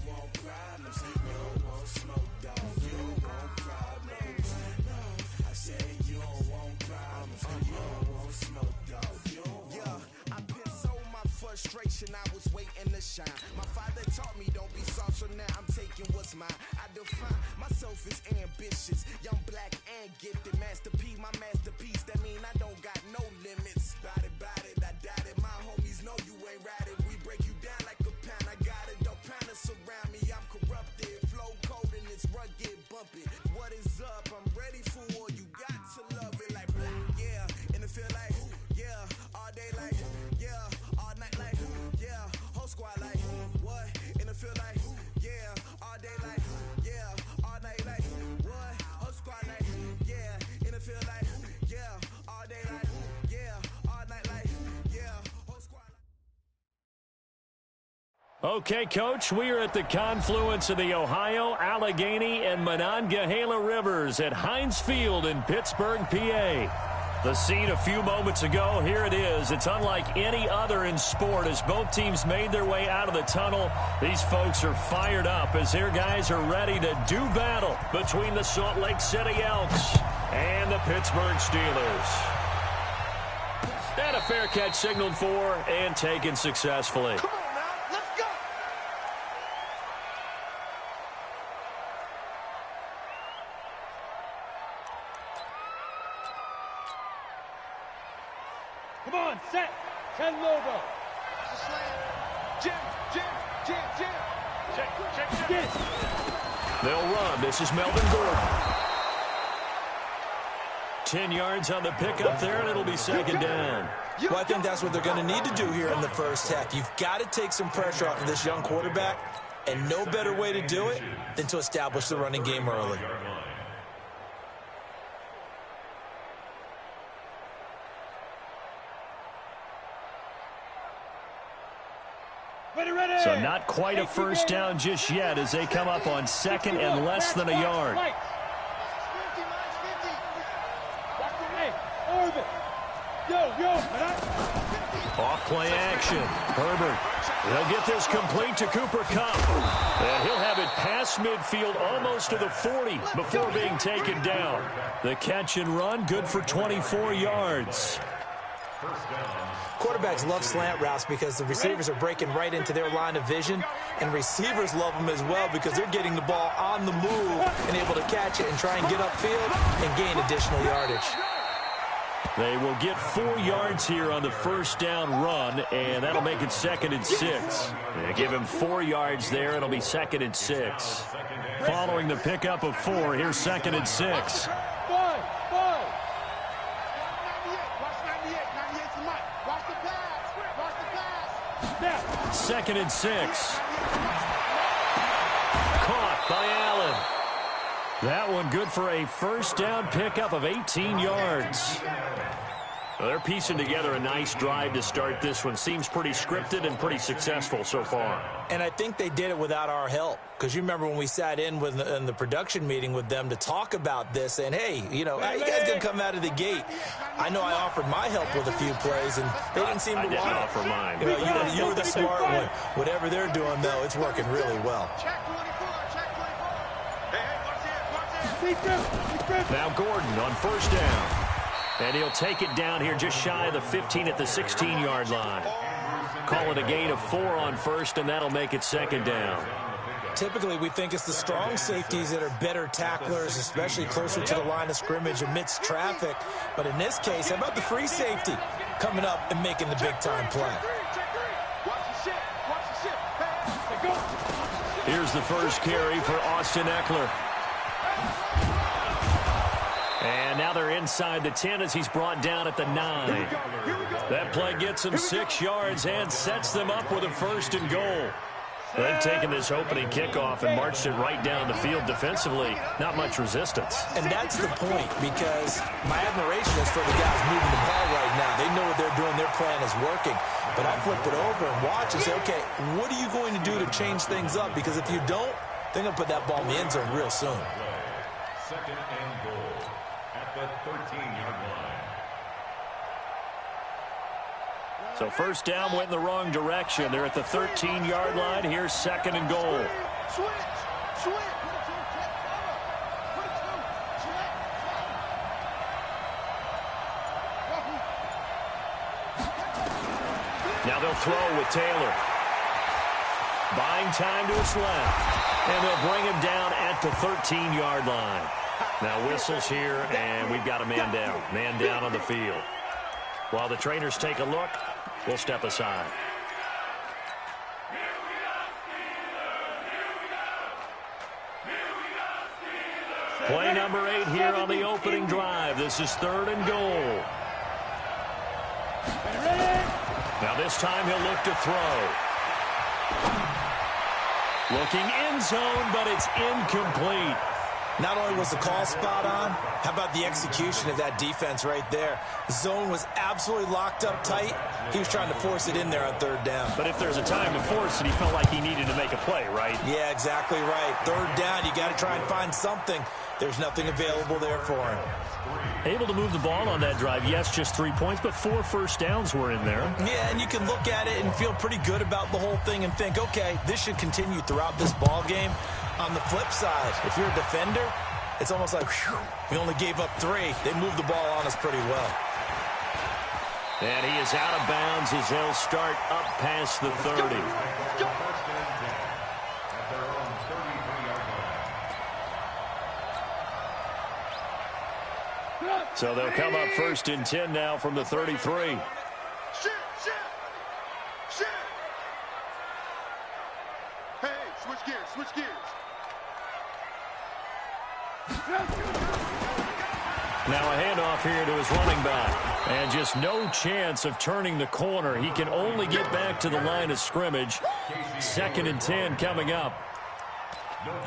want problems. You don't want smoke, dog. You don't want problems. No, I said you don't want problems. You don't want smoke, dog. You don't want. Yeah, I pissed on my frustration. I was waiting to shine. My father taught me don't be soft, so now I'm taking what's mine. I define myself as ambitious, young, black, and gifted. Master P, my masterpiece. That mean I don't got no limits. Bout it, I doubt it. My homies know you ain't ride it. We break you down like a pound. I got it, don't pound to surround me. I'm corrupted, flow cold and it's rugged, bumpy. What is up? I'm ready for war. You got to love it like black, yeah. And it feel like, yeah, all day like, yeah, all night like, yeah, whole squad like, what? And it feel like, yeah, all day like, yeah, all night like, what? Whole squad like, yeah, and it feel like, yeah, all day like, yeah, all night like, yeah, whole squad like. Okay, Coach, we are at the confluence of the Ohio, Allegheny, and Monongahela Rivers at Heinz Field in Pittsburgh, PA. The scene a few moments ago, here it is. It's unlike any other in sport as both teams made their way out of the tunnel. These folks are fired up as their guys are ready to do battle between the Salt Lake City Elks and the Pittsburgh Steelers. And a fair catch signaled for and taken successfully. Come on now, let's go. Come on, set. 10 logo. Jim. Get. They'll run. This is Melvin Gordon. 10 yards on the pickup there, and it'll be second down. Well, I think that's what they're going to need to do here in the first half. You've got to take some pressure off of this young quarterback, and no better way to do it than to establish the running game early. Ready. So not quite a first down just yet as they come up on second and less than a yard. Off play action. Herbert. He'll get this complete to Cooper Kupp. And he'll have it past midfield almost to the 40 before being taken down. The catch and run good for 24 yards. Quarterbacks love slant routes because the receivers are breaking right into their line of vision, and receivers love them as well because they're getting the ball on the move and able to catch it and try and get upfield and gain additional yardage. They will get 4 yards here on the first down run, and that'll make it 2nd and 6. They give him 4 yards there. It'll be 2nd and 6. Following the pickup of 4, here's 2nd and 6. Second and 6. Caught by Allen. That one good for a first down pickup of 18 yards. Well, they're piecing together a nice drive to start this one. Seems pretty scripted and pretty successful so far. And I think they did it without our help. Because you remember when we sat in the production meeting with them to talk about this, and hey, you know, how you guys going to come out of the gate? I know I offered my help with a few plays, and they didn't seem to want it. I didn't offer mine. You know, you were the smart one. Whatever they're doing, though, it's working really well. Now Gordon on first down. And he'll take it down here just shy of the 15 at the 16-yard line. Call it a gain of 4 on first, and that'll make it 2nd down. Typically, we think it's the strong safeties that are better tacklers, especially closer to the line of scrimmage amidst traffic. But in this case, how about the free safety coming up and making the big-time play? Here's the first carry for Austin Eckler. And now they're inside the 10 as he's brought down at the 9. That play gets him 6 yards and sets them up with a 1st and goal. They've taken this opening kickoff and marched it right down the field defensively. Not much resistance. And that's the point, because my admiration is for the guys moving the ball right now. They know what they're doing. Their plan is working. But I flip it over and watch and say, okay, what are you going to do to change things up? Because if you don't, they're going to put that ball in the end zone real soon. 2nd and goal at the 13-yard line. So first down went in the wrong direction. They're at the 13-yard line. Here's 2nd and goal. Switch. Now they'll throw with Taylor. Buying time to his left. And they'll bring him down at the 13-yard line. Now whistles here, and we've got a man down. Man down on the field. While the trainers take a look, we'll step aside. Play number 8 here on the opening drive. This is 3rd and goal. Now this time he'll look to throw. Looking end zone, but it's incomplete. Not only was the call spot on, how about the execution of that defense right there? Zone was absolutely locked up tight. He was trying to force it in there on 3rd down. But if there's a time to force it, he felt like he needed to make a play, right? Yeah, exactly right. 3rd down, you got to try and find something. There's nothing available there for him. Able to move the ball on that drive. Yes, just 3 points, but 4 first downs were in there. Yeah, and you can look at it and feel pretty good about the whole thing and think, okay, this should continue throughout this ball game. On the flip side, if you're a defender, it's almost like, whew, we only gave up 3. They moved the ball on us pretty well. And he is out of bounds as they'll start up past the 30. So they'll come up 1st and 10 now from the 33. Shit. Hey, switch gears. Now a handoff here to his running back. And just no chance of turning the corner. He can only get back to the line of scrimmage. 2nd and 10 coming up.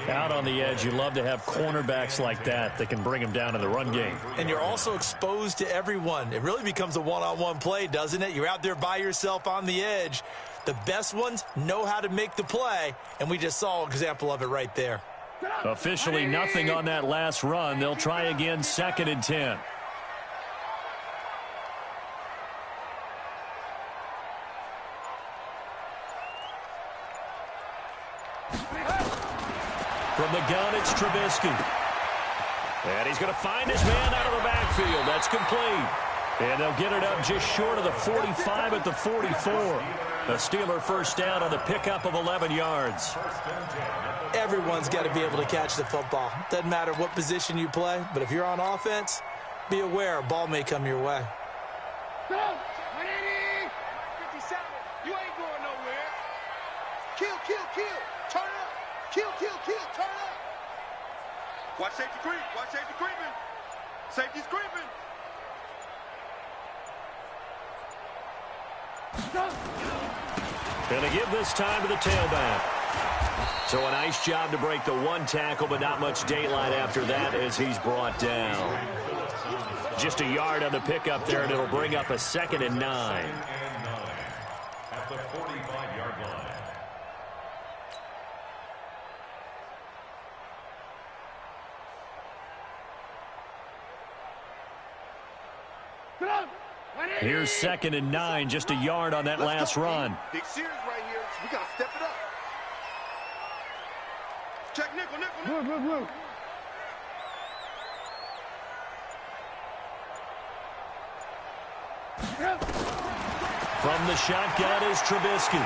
Out on the edge, you love to have cornerbacks like that can bring him down in the run game. And you're also exposed to everyone. It really becomes a one-on-one play, doesn't it? You're out there by yourself on the edge. The best ones know how to make the play, and we just saw an example of it right there. Officially nothing on that last run. They'll try again, 2nd and 10. From the gun, it's Trubisky. And he's going to find his man out of the backfield. That's complete. And they'll get it up just short of the 45 at the 44. A Steeler first down on the pickup of 11 yards. Everyone's got to be able to catch the football. Doesn't matter what position you play, but if you're on offense, be aware a ball may come your way. 180. 57. You ain't going nowhere. Kill. Turn up. Kill. Turn up. Watch safety creeping. Safety's creeping. Going to give this time to the tailback. So a nice job to break the 1 tackle, but not much daylight after that as he's brought down. Just a yard on the pickup there, and it'll bring up a 2nd and 9. At the 45-yard line. Here's 2nd and 9, just a yard on that last run. Big series right here. We got to step it up. Check nickel. Move. From the shotgun is Trubisky.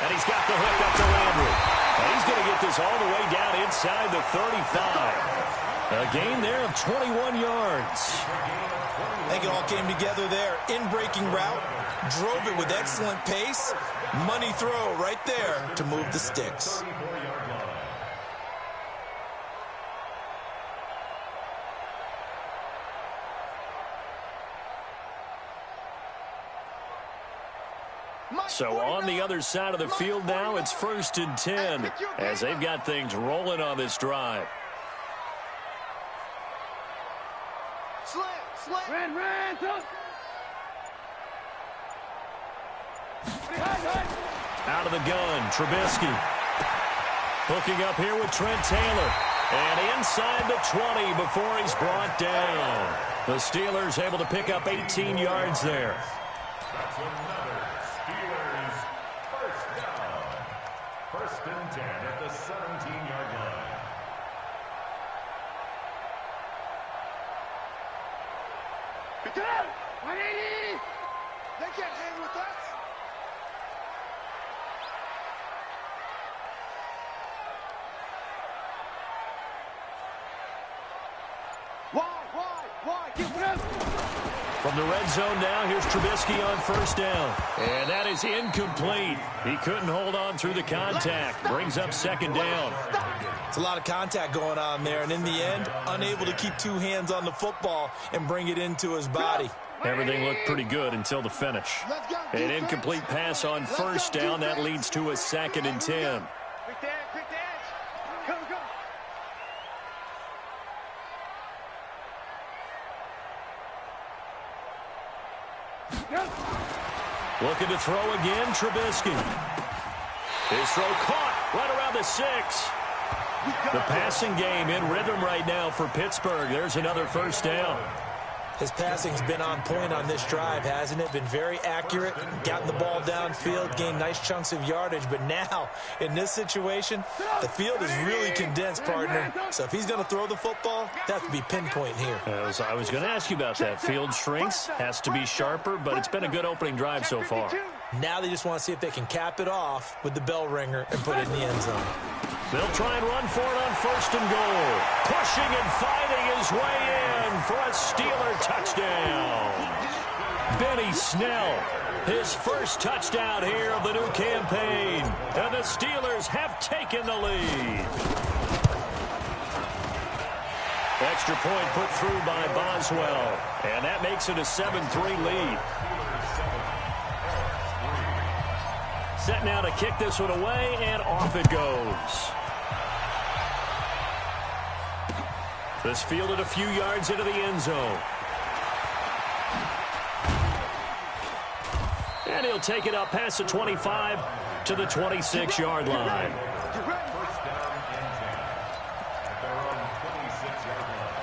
And he's got the hook up to Landry. And he's going to get this all the way down inside the 35. A gain there of 21 yards. I think it all came together there. In-breaking route, drove it with excellent pace. Money throw right there to move the sticks. So on the other side of the field now, it's 1st and 10 as they've got things rolling on this drive. Ran, tough. Out of the gun, Trubisky. Hooking up here with Trent Taylor. And inside the 20 before he's brought down. The Steelers able to pick up 18 yards there. That's another Steelers first down. 1st and 10. 17-yard line. They can't hang with us. Why? Get rid of it. From the red zone now, here's Trubisky on first down. And that is incomplete. He couldn't hold on through the contact. Brings up second down. It's a lot of contact going on there, and in the end, unable to keep two hands on the football and bring it into his body. Everything looked pretty good until the finish. An incomplete pass on first down. That leads to a 2nd and 10. Quick dash. Go. Looking to throw again, Trubisky. His throw caught right around the 6. The passing game in rhythm right now for Pittsburgh. There's another first down. His passing's been on point on this drive, hasn't it? Been very accurate, gotten the ball downfield, gained nice chunks of yardage. But now, in this situation, the field is really condensed, partner. So if he's going to throw the ball, that has to be pinpoint here. I was going to ask you about that. Field shrinks, has to be sharper, but it's been a good opening drive so far. Now they just want to see if they can cap it off with the bell ringer and put it in the end zone. They'll try and run for it on first and goal. Pushing and fighting his way in for a Steeler touchdown. Benny Snell, his first touchdown here of the new campaign. And the Steelers have taken the lead. Extra point put through by Boswell. And that makes it a 7-3 lead. Set now to kick this one away, and off it goes. This fielded a few yards into the end zone. And he'll take it up past the 25 to the 26-yard line. First down and 10. At their own 26-yard line.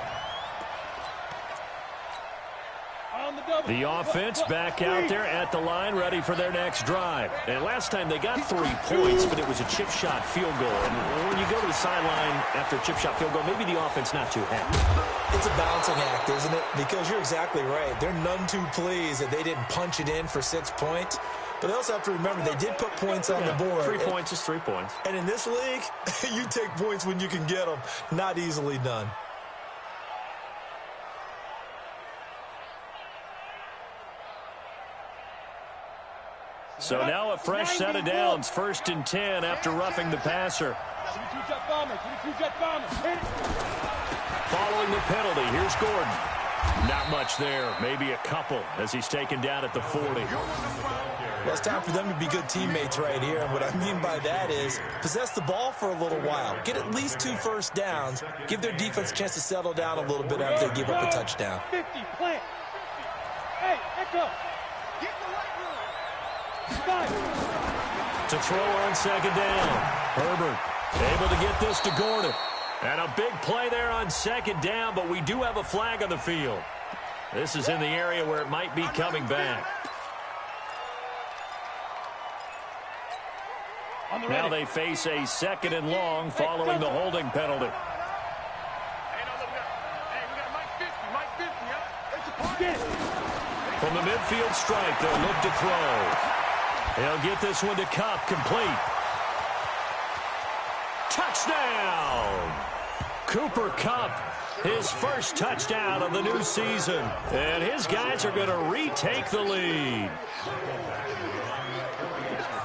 The offense back out there at the line, ready for their next drive. And last time they got 3 points, but it was a chip shot field goal. And when you go to the sideline after a chip shot field goal, maybe the offense not too happy. It's a balancing act, isn't it? Because you're exactly right. They're none too pleased that they didn't punch it in for 6 points. But they also have to remember they did put points on the board. 3 points is 3 points. And in this league, you take points when you can get them. Not easily done. So now a fresh set of downs, 1st and 10 after roughing the passer. Following the penalty, here's Gordon. Not much there, maybe a couple as he's taken down at the 40. Well, it's time for them to be good teammates right here. And what I mean by that is possess the ball for a little while. Get at least 2 first downs. Give their defense a chance to settle down a little bit after they give up a touchdown. 50, plant. Hey, echo. Get the right room. To throw on 2nd down. Herbert able to get this to Gordon. And a big play there on 2nd down, but we do have a flag on the field. This is in the area where it might be coming back. Now they face a 2nd and long following the holding penalty. From the midfield stripe, they'll look to throw. They'll get this one to Kupp, complete. Touchdown! Cooper Kupp, his first touchdown of the new season. And his guys are going to retake the lead.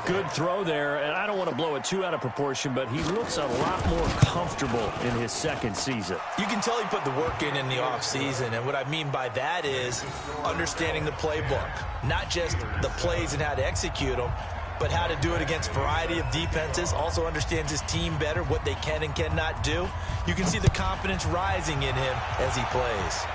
Good throw there, and I don't want to blow it too out of proportion, but he looks a lot more comfortable in his 2nd season. You can tell he put the work in the offseason, and what I mean by that is understanding the playbook. Not just the plays and how to execute them, but how to do it against a variety of defenses. Also understands his team better, what they can and cannot do. You can see the confidence rising in him as he plays.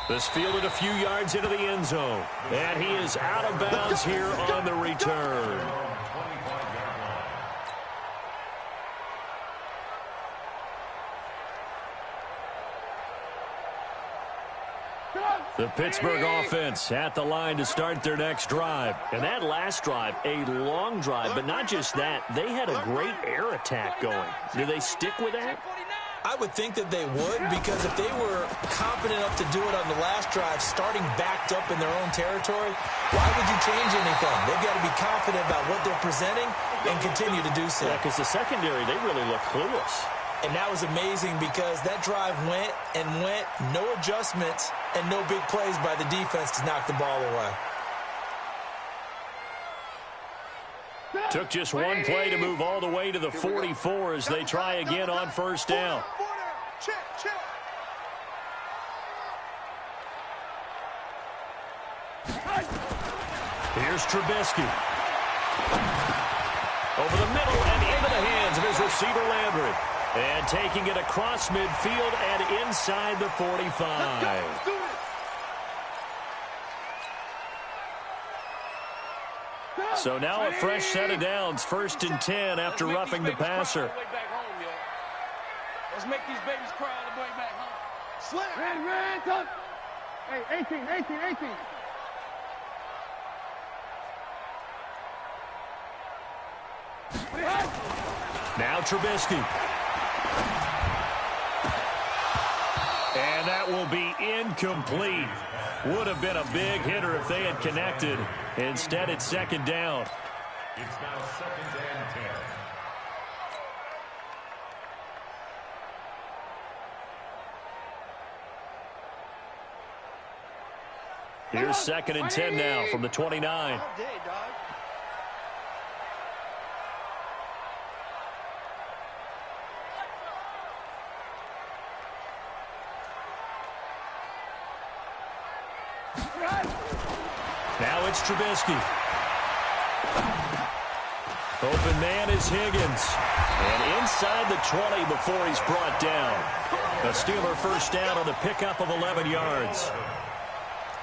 This fielded a few yards into the end zone. And he is out of bounds here on the return. The Pittsburgh offense at the line to start their next drive. And that last drive, a long drive, but not just that. They had a great air attack going. Do they stick with that? I would think that they would, because if they were confident enough to do it on the last drive, starting backed up in their own territory, why would you change anything? They've got to be confident about what they're presenting and continue to do so. Yeah, because the secondary, they really look clueless. And that was amazing because that drive went and went, no adjustments and no big plays by the defense to knock the ball away. Took just one play to move all the way to the 44 as they try again on first down. Here's Trubisky. Over the middle and into the hands of his receiver Landry. And taking it across midfield and inside the 45. So now a fresh set of downs, 1st and 10 after roughing the passer. Let's make these babies cry all the way back home. Slam. Ran, touch. Hey, 18. Now Trubisky. And that will be incomplete. Would have been a big hitter if they had connected. Instead, it's 2nd down. It's now 2nd and 10. Here's 2nd and 10 now from the 29. Now it's Trubisky. Open man is Higgins. And inside the 20 before he's brought down. A Steeler first down on the pickup of 11 yards.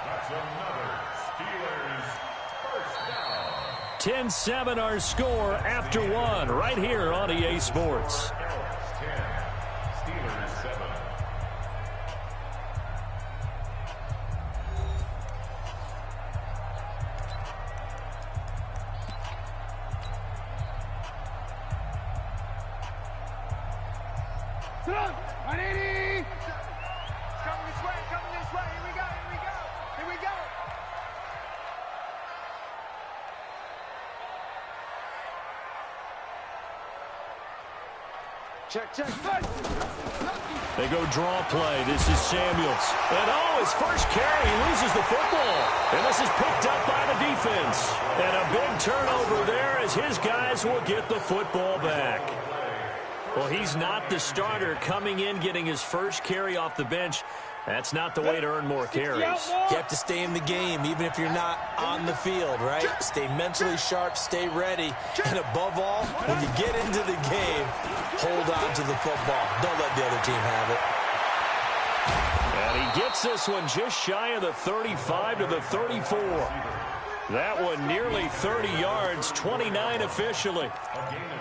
That's another Steelers first down. 10-7 our score after one right here on EA Sports. 10, Steelers 7. Check. They go draw play. This is Samuels. And his first carry, he loses the football. And this is picked up by the defense. And a big turnover there as his guys will get the football back. Well, he's not the starter coming in, getting his first carry off the bench. That's not the way to earn more carries. You have to stay in the game, even if you're not on the field, right? Stay mentally sharp, stay ready, and above all, when you get into the game, hold on to the football. Don't let the other team have it. And he gets this one just shy of the 35 to the 34. That one nearly 30 yards, 29 officially.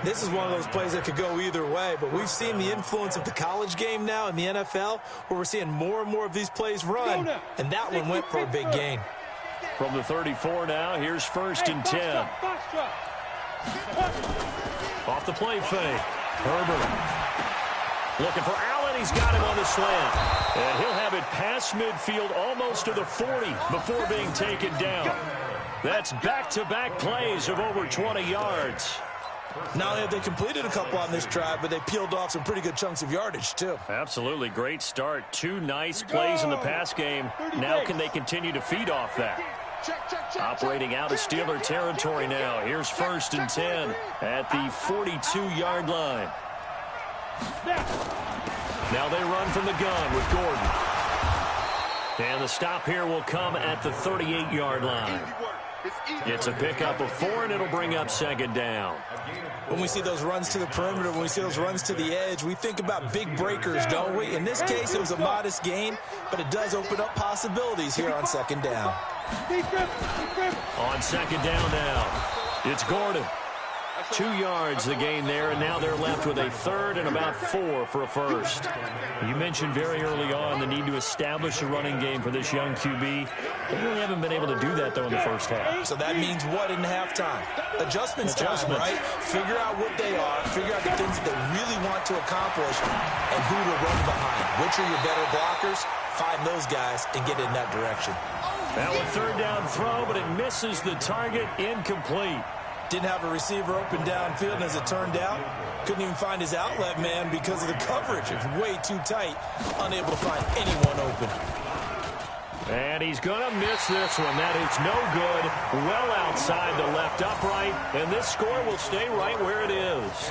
This is one of those plays that could go either way, but we've seen the influence of the college game now in the NFL, where we're seeing more and more of these plays run, and that one went for a big gain. From the 34 now, here's 1st and 10. Off the play fake. Herbert looking for Allen. He's got him on the slant. And he'll have it past midfield almost to the 40 before being taken down. That's back-to-back plays of over 20 yards. Not only have they completed a couple on this drive, but they peeled off some pretty good chunks of yardage, too. Absolutely great start. 2 nice plays in the pass game. Now can they continue to feed off that? Operating out of Steeler territory now. Here's 1st and 10 at the 42-yard line. Now they run from the gun with Gordon. And the stop here will come at the 38-yard line. It's a pickup of 4, and it'll bring up 2nd down. When we see those runs to the perimeter, when we see those runs to the edge, we think about big breakers, don't we? In this case, it was a modest gain, but it does open up possibilities here on 2nd down. On 2nd down now, it's Gordon. 2 yards the gain there, and now they're left with a third and about 4 for a first. You mentioned very early on the need to establish a running game for this young QB. They really haven't been able to do that, though, in the first half. So that means what in halftime? Adjustments time, right? Figure out what they are, figure out the things that they really want to accomplish, and who to run behind. Which are your better blockers? Find those guys and get in that direction. Now a third down throw, but it misses the target, incomplete. Didn't have a receiver open downfield, and as it turned out, couldn't even find his outlet man because of the coverage. It's way too tight, unable to find anyone open. And he's going to miss this one. That is no good. Well outside the left upright, and this score will stay right where it is.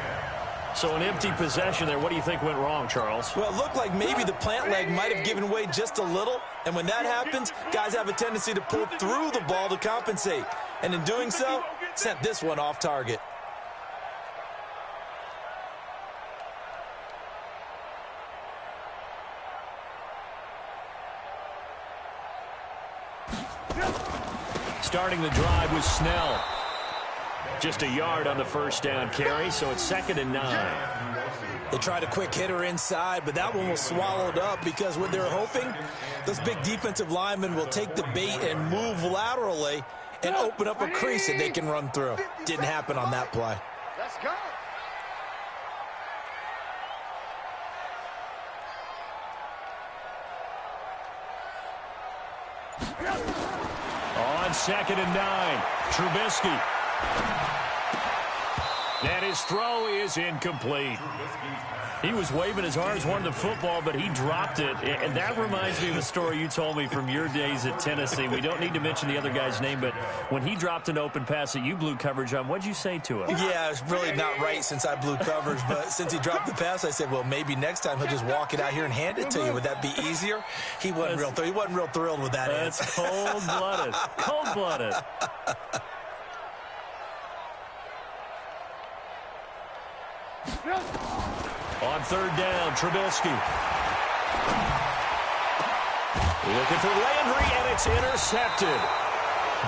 So an empty possession there. What do you think went wrong, Charles? Well, it looked like maybe the plant leg might have given way just a little. And when that happens, guys have a tendency to pull through the ball to compensate. And in doing so, sent this one off target. Starting the drive was Snell. Just a yard on the first down carry, so it's 2nd and 9. They tried a quick hitter inside, but that one was swallowed up because what they're hoping, those big defensive linemen will take the bait and move laterally and open up a crease that they can run through. Didn't happen on that play. Let's go. On 2nd and 9, Trubisky. And his throw is incomplete. He was waving his arms, wanting the football, but he dropped it. And that reminds me of a story you told me from your days at Tennessee. We don't need to mention the other guy's name, but when he dropped an open pass that you blew coverage on, what'd you say to him? Yeah, it's really not right since I blew coverage, but since he dropped the pass, I said, well, maybe next time he'll just walk it out here and hand it to you. Would that be easier? He wasn't real thrilled with that. That's cold-blooded. Cold-blooded. On 3rd down, Trubisky. Looking for Landry, and it's intercepted.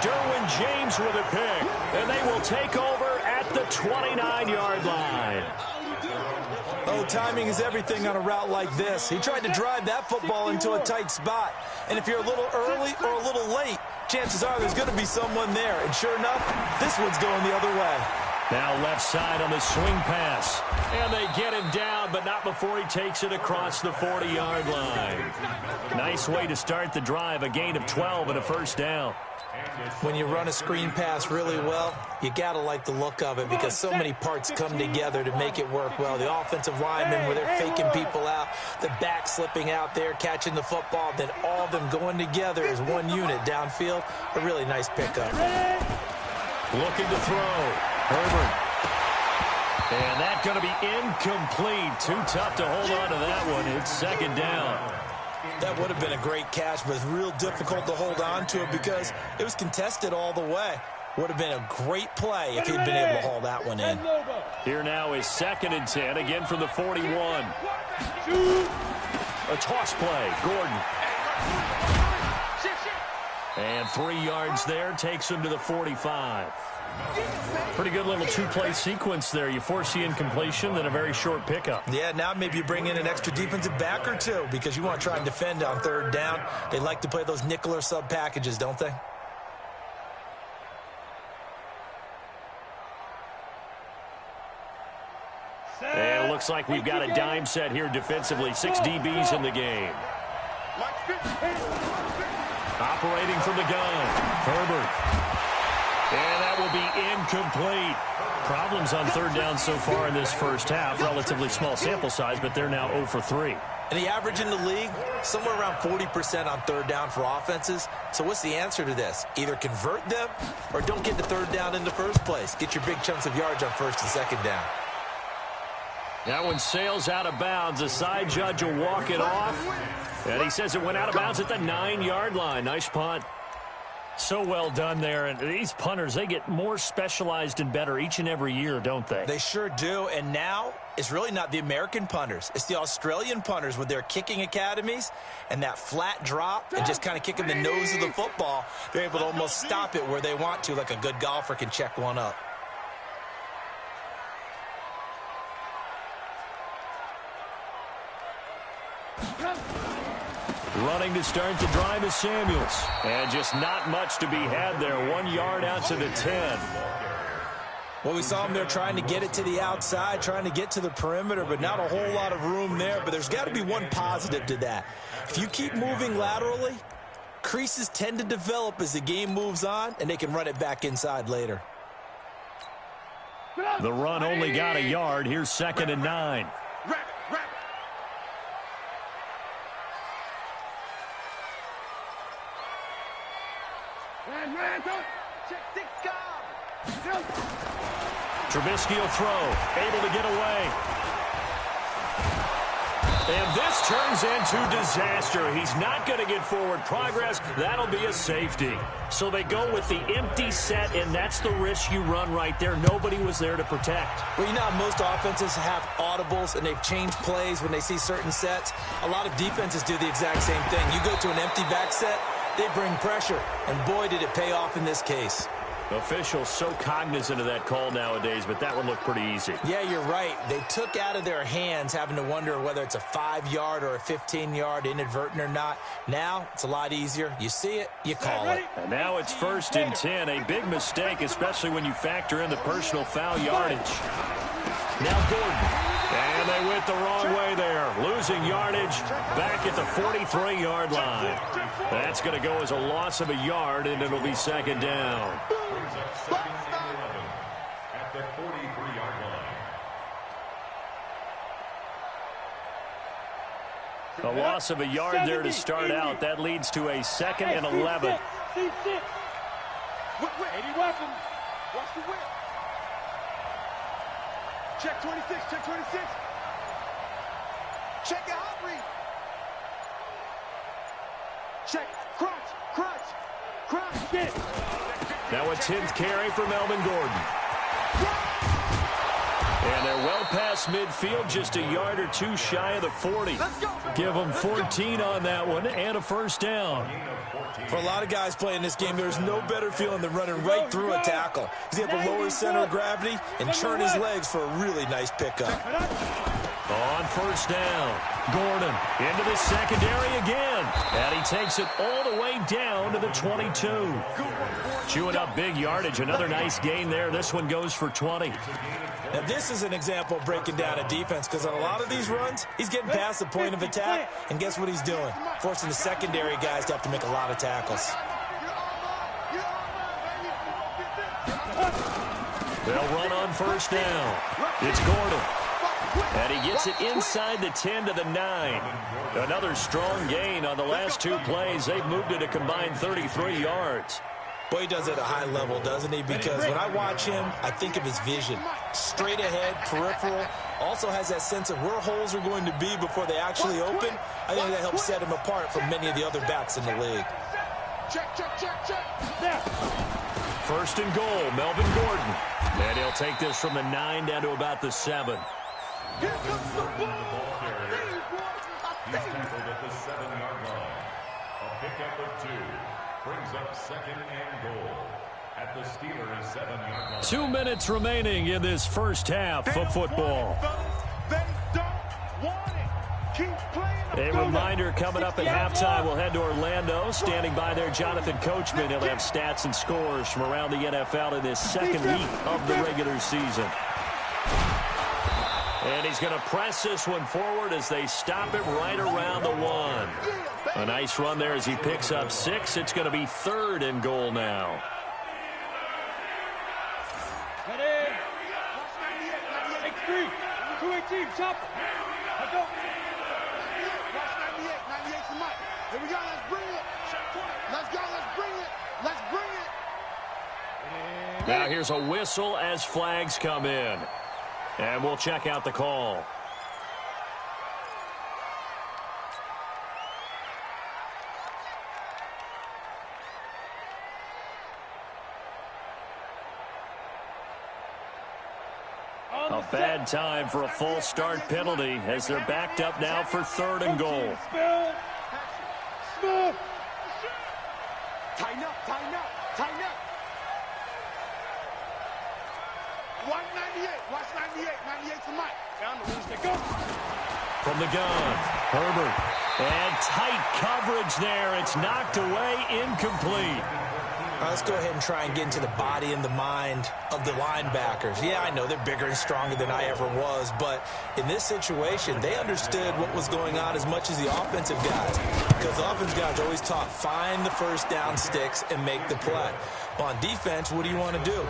Derwin James with a pick, and they will take over at the 29-yard line. Oh, timing is everything on a route like this. He tried to drive that football into a tight spot. And if you're a little early or a little late, chances are there's going to be someone there. And sure enough, this one's going the other way. Now left side on the swing pass. And they get him down, but not before he takes it across the 40-yard line. Nice way to start the drive, a gain of 12 and a first down. When you run a screen pass really well, you got to like the look of it because so many parts come together to make it work well. The offensive linemen, where they're faking people out, the back slipping out there, catching the football, then all of them going together as one unit downfield. A really nice pickup. Looking to throw. Herbert. And that's going to be incomplete. Too tough to hold on to that one. It's 2nd down. That would have been a great catch, but it's real difficult to hold on to it because it was contested all the way. Would have been a great play if he'd been able to haul that one in. Here now is 2nd and 10, again from the 41. A toss play, Gordon. And 3 yards there, takes him to the 45. Pretty good little two-play sequence there. You force the incompletion, then a very short pickup. Yeah, now maybe you bring in an extra defensive back or two because you want to try and defend on 3rd down. They like to play those nickel or sub packages, don't they? And it looks like we've got a dime set here defensively. 6 DBs in the game. Operating from the gun. Herbert. And that will be incomplete. Problems on 3rd down so far in this first half. Relatively small sample size, but they're now 0 for 3. And the average in the league, somewhere around 40% on 3rd down for offenses. So what's the answer to this? Either convert them or don't get the 3rd down in the first place. Get your big chunks of yards on 1st and 2nd down. That one sails out of bounds. The side judge will walk it off. And he says it went out of bounds at the 9-yard line. Nice punt. So well done there. And these punters, they get more specialized and better each and every year, don't they? They sure do. And now it's really not the American punters. It's the Australian punters with their kicking academies and that flat drop and just kind of kicking the nose of the football. They're able to almost stop it where they want to, like a good golfer can check one up. Running to start the drive is Samuels. And just not much to be had there. 1 yard out to the 10. Well, we saw him there trying to get it to the outside, trying to get to the perimeter, but not a whole lot of room there. But there's got to be one positive to that. If you keep moving laterally, creases tend to develop as the game moves on, and they can run it back inside later. The run only got a yard. Here's 2nd and 9. Trubisky will throw, able to get away. And this turns into disaster. He's not going to get forward progress. That'll be a safety. So they go with the empty set, and that's the risk you run right there. Nobody was there to protect. Well, you know how most offenses have audibles, and they've changed plays when they see certain sets. A lot of defenses do the exact same thing. You go to an empty back set, they bring pressure, and boy, did it pay off in this case. Officials so cognizant of that call nowadays, but that one looked pretty easy. Yeah, you're right. They took out of their hands having to wonder whether it's a 5-yard or a 15-yard inadvertent or not. Now, it's a lot easier. You see it, you call it. And now it's 1st and 10. A big mistake, especially when you factor in the personal foul yardage. Now Gordon. And they went the wrong way there. Losing yardage back at the 43-yard line. That's going to go as a loss of a yard, and it'll be 2nd down. Brings up 2nd and 11 at the 43-yard line. A loss of a yard there to start out. That leads to a 2nd and 11. Eddie Welcome. Watch the whip. Check 26, check 26. Check your hot read. Check, crunch, get it. Now a 10th carry for Melvin Gordon. And they're well past midfield, just a yard or two shy of the 40. Give them 14 on that one and a 1st down. For a lot of guys playing this game, there's no better feeling than running right through a tackle. He's able to lower his center of gravity and churn his legs for a really nice pickup. On 1st down, Gordon into the secondary again. And he takes it all the way down to the 22. Chewing up big yardage. Another nice gain there. This one goes for 20. Now, this is an example of breaking down a defense, because on a lot of these runs, he's getting past the point of attack, and guess what he's doing? Forcing the secondary guys to have to make a lot of tackles. They'll run on 1st down. It's Gordon. And he gets it inside the 10 to the 9. Another strong gain on the last 2 plays. They've moved it a combined 33 yards. Boy, he does it at a high level, doesn't he? Because when I watch him, I think of his vision. Straight ahead, peripheral. Also has that sense of where holes are going to be before they actually open. I think that helps set him apart from many of the other backs in the league. Check. 1st and goal, Melvin Gordon. And he'll take this from the 9 down to about the 7. Here comes the ball. He's tackled at the 7-yard line. A pickup of 2. Brings up 2nd and goal at the Steelers' 7-yard line. 2 minutes remaining in this first half of football. They don't want it. Keep playing. A reminder coming up at halftime. We'll head to Orlando. Standing by there, Jonathan Coachman. He'll have stats and scores from around the NFL in this 2nd week of the regular season. And he's going to press this one forward as they stop it right around the 1. A nice run there as he picks up 6. It's going to be 3rd and goal now. Ready? 98, 218, chopper. Let's go. Watch 98 for Mike. Here we go, let's bring it. Let's go, let's bring it. Now here's a whistle as flags come in. And we'll check out the call. A bad time for a false start penalty as they're backed up now for 3rd and goal. Smooth. Tighten up. 198. Watch 98 for Mike. Down the loose. Go. From the gun, Herbert And tight coverage there. It's knocked away, incomplete. Let's go ahead and try and get into the body and the mind of the linebackers. Yeah, I know they're bigger and stronger than I ever was, but in this situation, they understood what was going on as much as the offensive guys, because the offensive guys are always taught, find the first down sticks and make the play. Well, on defense, what do you want to do?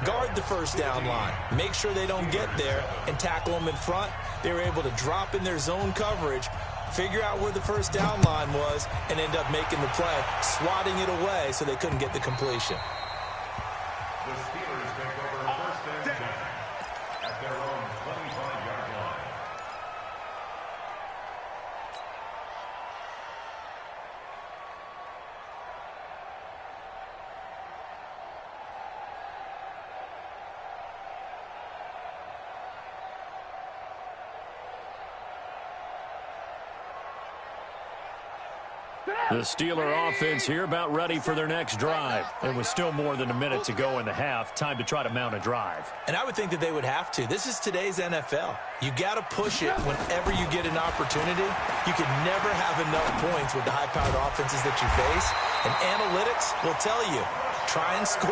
Guard the first down line. Make sure they don't get there and tackle them in front. They were able to drop in their zone coverage, figure out where the first down line was, and end up making the play, swatting it away so they couldn't get the completion. The Steelers take over first and 10 at their own 25-yard line. The Steeler offense here about ready for their next drive. It was still more than a minute to go in the half. Time to try to mount a drive. And I would think that they would have to. This is today's NFL. You got to push it whenever you get an opportunity. You can never have enough points with the high-powered offenses that you face. And analytics will tell you, try and score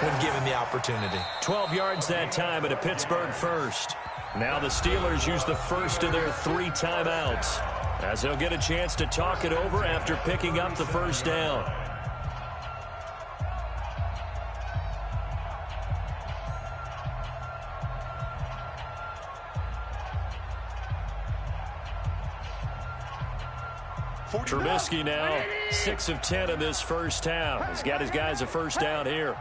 when given the opportunity. 12 yards that time at a Pittsburgh first. Now the Steelers use the first of their 3 timeouts, as they'll get a chance to talk it over after picking up the first down. Trubisky now 6 of 10 in this first half. He's got his guys a first down here.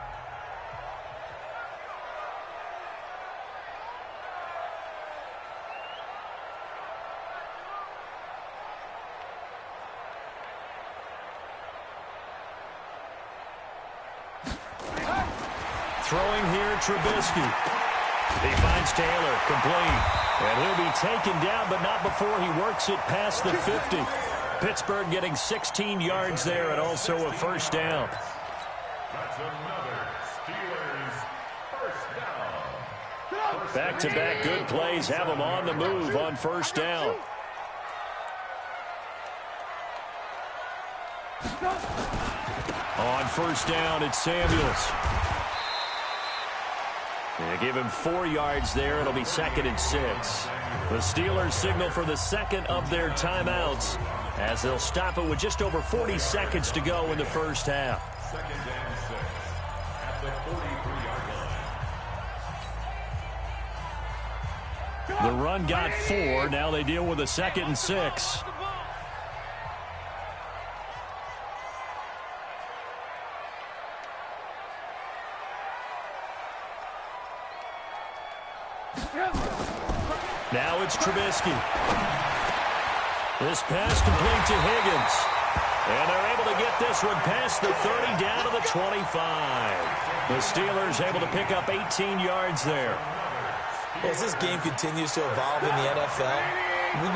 Throwing here, Trubisky. He finds Taylor, complete. And he'll be taken down, but not before he works it past the 50. Pittsburgh getting 16 yards there and also a first down. That's another Steelers first down. Back-to-back good plays have them on the move on first down. On first down, it's Samuels. They give him 4 yards there. It'll be 2nd and 6. The Steelers signal for the second of their timeouts, as they'll stop it with just over 40 seconds to go in the first half. 2nd and 6 at the 43-yard line. The run got 4. Now they deal with a 2nd and 6. Now it's Trubisky. This pass complete to Higgins. And they're able to get this one past the 30 down to the 25. The Steelers able to pick up 18 yards there. Well, as this game continues to evolve in the NFL,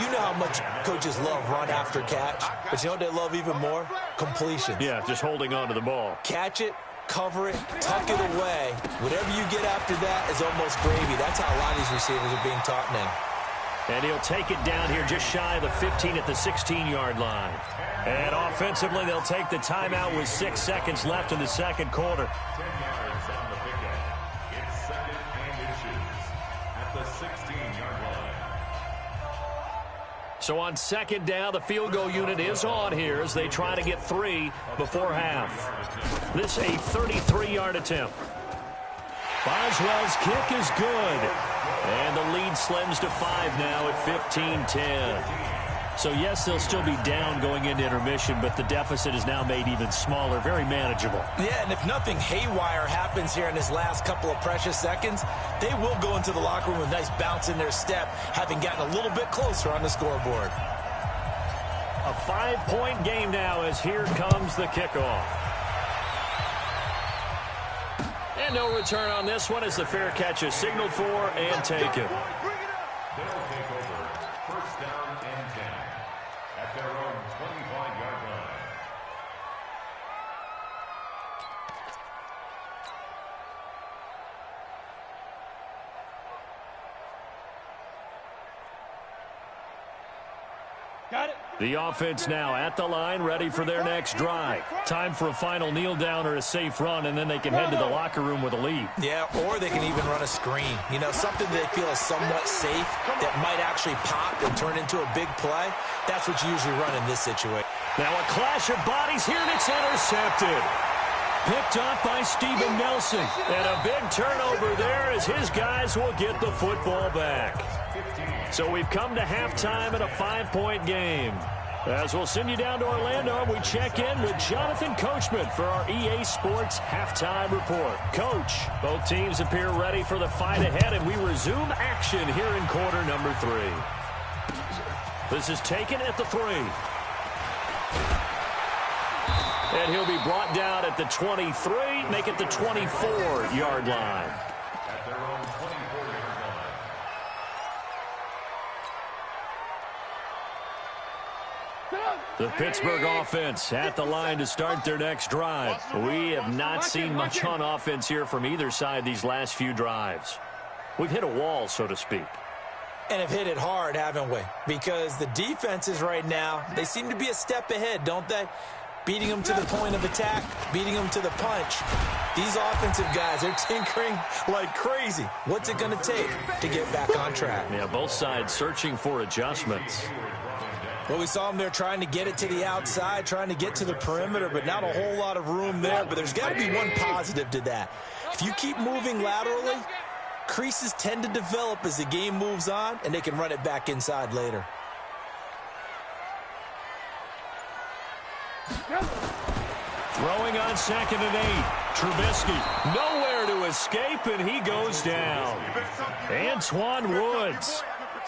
you know how much coaches love run after catch, but you know what they love even more? Completion. Yeah, just holding on to the ball. Catch it, cover it, tuck it away. Whatever you get after that is almost gravy. That's how a lot of these receivers are being taught now. And he'll take it down here just shy of the 15 at the 16-yard line. And offensively, they'll take the timeout with 6 seconds left in the second quarter. 10 yards on the pickup. It's 2nd and inches at the 16-yard line. So on second down, the field goal unit is on here as they try to get 3 before half. This a 33-yard attempt. Boswell's kick is good. And the lead slims to 5 now at 15-10. So, yes, they'll still be down going into intermission, but the deficit is now made even smaller, very manageable. Yeah, and if nothing haywire happens here in this last couple of precious seconds, they will go into the locker room with a nice bounce in their step, having gotten a little bit closer on the scoreboard. A 5-point game now as here comes the kickoff. And no return on this one as the fair catch is signaled for and taken. They'll take over first down and 10 at their own 25-yard line. The offense now at the line, ready for their next drive. Time for a final kneel down or a safe run, and then they can head to the locker room with a lead. Yeah, or they can even run a screen. You know, something they feel is somewhat safe that might actually pop and turn into a big play. That's what you usually run in this situation. Now a clash of bodies here, and it's intercepted. Picked up by Steven Nelson. And a big turnover there as his guys will get the football back. So we've come to halftime in a 5-point game. As we'll send you down to Orlando, we check in with Jonathan Coachman for our EA Sports Halftime Report. Coach, both teams appear ready for the fight ahead, and we resume action here in quarter number 3. This is taken at the 3. And he'll be brought down at the 23, make it the 24-yard line. At their own 24-yard line. The Pittsburgh offense at the line to start their next drive. We have not seen much on offense here from either side these last few drives. We've hit a wall, so to speak. And have hit it hard, haven't we? Because the defenses right now, they seem to be a step ahead, don't they? Beating them to the point of attack, beating them to the punch. These offensive guys, they're tinkering like crazy. What's it going to take to get back on track? Yeah, both sides searching for adjustments. Well, we saw them there trying to get it to the outside, trying to get to the perimeter, but not a whole lot of room there. But there's got to be one positive to that. If you keep moving laterally, creases tend to develop as the game moves on, and they can run it back inside later. Throwing on 2nd and 8. Trubisky nowhere to escape, and he goes down. Antoine Woods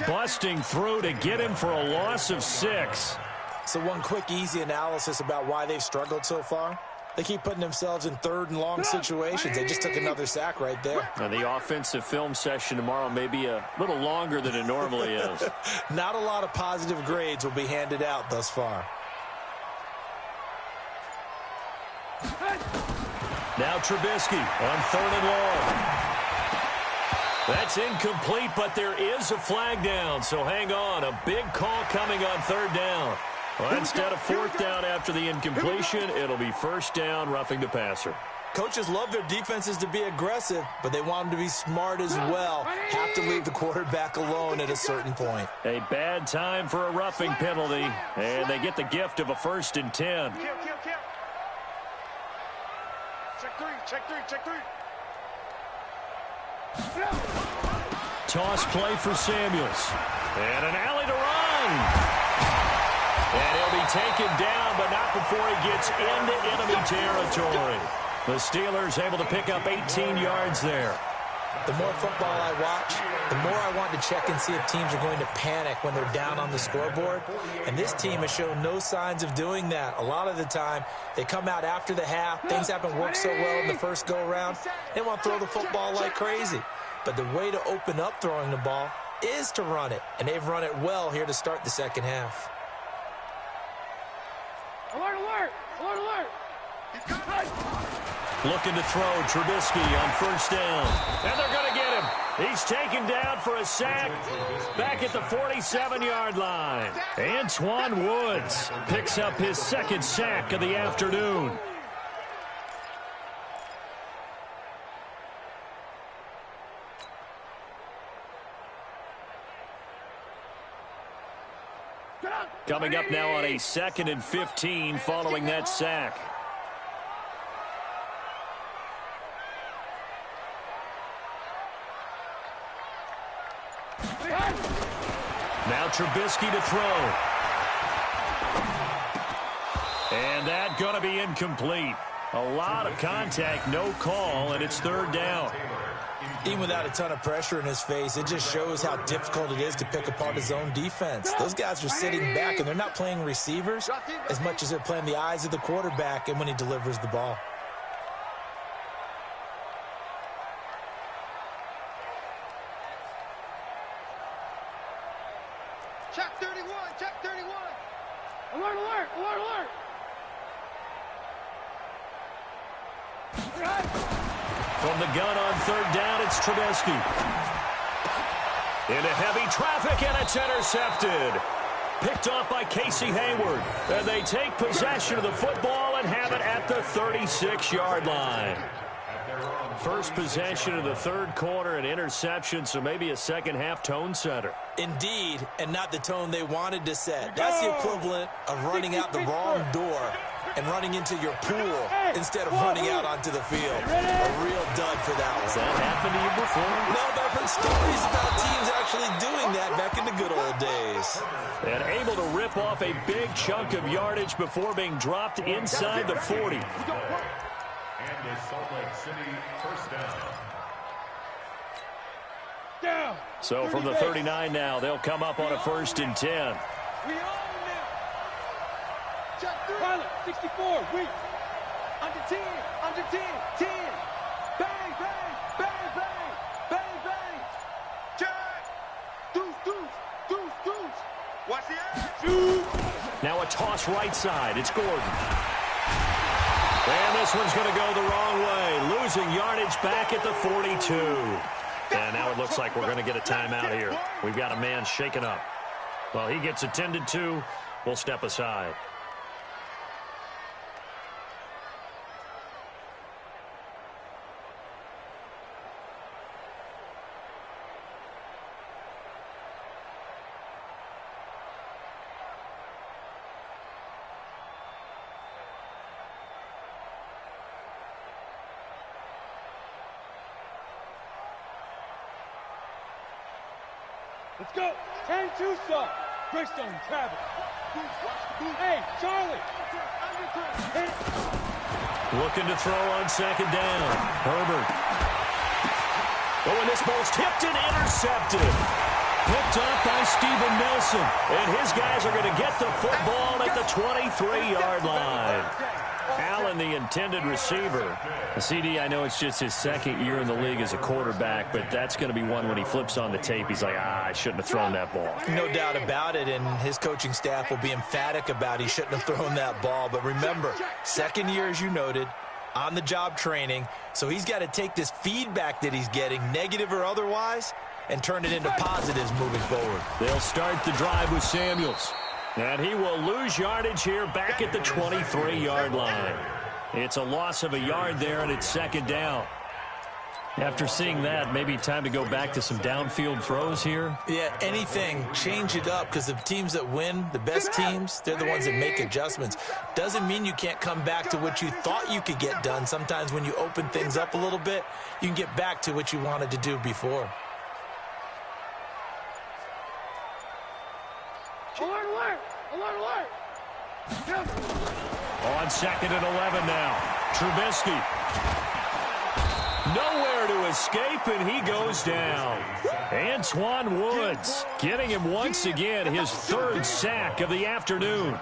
busting through to get him for a loss of 6. So one quick, easy analysis about why they've struggled so far. They keep putting themselves in 3rd and long situations. They just took another sack right there. Now, the offensive film session tomorrow may be a little longer than it normally is. Not a lot of positive grades will be handed out thus far. Now Trubisky on 3rd and long. That's incomplete, but there is a flag down, so hang on. A big call coming on 3rd down. Well, instead of 4th down after the incompletion, it'll be 1st down, roughing the passer. Coaches love their defenses to be aggressive, but they want them to be smart as well. Have to leave the quarterback alone at a certain point. A bad time for a roughing penalty, and they get the gift of a 1st and 10. Check 3. Toss play for Samuels. And an alley to run. And he'll be taken down, but not before he gets into enemy territory. The Steelers able to pick up 18 yards there. The more football I watch, the more I want to check and see if teams are going to panic when they're down on the scoreboard. And this team has shown no signs of doing that. A lot of the time, they come out after the half. Things haven't worked so well in the first go-around. They want to throw the football like crazy. But the way to open up throwing the ball is to run it. And they've run it well here to start the second half. Alert! Looking to throw Trubisky on 1st down. And they're going to get him. He's taken down for a sack back at the 47-yard line. Antoine Woods picks up his 2nd sack of the afternoon. Coming up now on a 2nd and 15 following that sack. Now Trubisky to throw. And that going to be incomplete. A lot of contact, no call, and it's 3rd down. Even without a ton of pressure in his face, it just shows how difficult it is to pick apart his own defense. Those guys are sitting back, and they're not playing receivers as much as they're playing the eyes of the quarterback and when he delivers the ball. Check 31. Alert. From the gun on 3rd down, it's Trubisky. Into heavy traffic, and it's intercepted. Picked off by Casey Hayward. And they take possession of the football and have it at the 36-yard line. First possession of the third quarter, an interception, so maybe a second-half tone setter. Indeed, and not the tone they wanted to set. That's the equivalent of running out the wrong door and running into your pool instead of running out onto the field. A real dud for that one. Has that happened to you before? No, but I've heard stories about teams actually doing that back in the good old days. And able to rip off a big chunk of yardage before being dropped inside the 40. And the Salt Lake City first Down. So from the 39 now, they'll come up on a 1st and 10. We own them. Check 3. Pilot, 64, weak. Under 10, under 10, 10. Bang, bang, bang, bang, bang, bang. Check. Deuce, deuce, deuce, deuce. Watch the edge. Shoot. Now a toss right side. It's Gordon. And this one's going to go the wrong way. Losing yardage back at the 42. And now it looks like we're going to get a timeout here. We've got a man shaken up. Well, he gets attended to. We'll step aside. Let's go. 10-2 stop. Brickstone, travel. Hey, Charlie. Looking to throw on 2nd down. Herbert. Oh, and this ball's tipped and intercepted. Picked up by Steven Nelson. And his guys are going to get the football at the 23-yard line. Allen, the intended receiver. CD, I know it's just his 2nd year in the league as a quarterback, but that's going to be one when he flips on the tape. He's like, I shouldn't have thrown that ball. No doubt about it, and his coaching staff will be emphatic about he shouldn't have thrown that ball. But remember, 2nd year, as you noted, on-the-job training, so he's got to take this feedback that he's getting, negative or otherwise, and turn it into positives moving forward. They'll start the drive with Samuels. And he will lose yardage here back at the 23-yard line. It's a loss of a yard there, and it's 2nd down. After seeing that, maybe time to go back to some downfield throws here. Yeah, anything. Change it up, because the teams that win, the best teams, they're the ones that make adjustments. Doesn't mean you can't come back to what you thought you could get done. Sometimes when you open things up a little bit, you can get back to what you wanted to do before. Alert, alert. Alert, alert. On 2nd and 11 now. Trubisky. Nowhere to escape, and he goes down. Antoine Woods getting him once again his 3rd sack of the afternoon.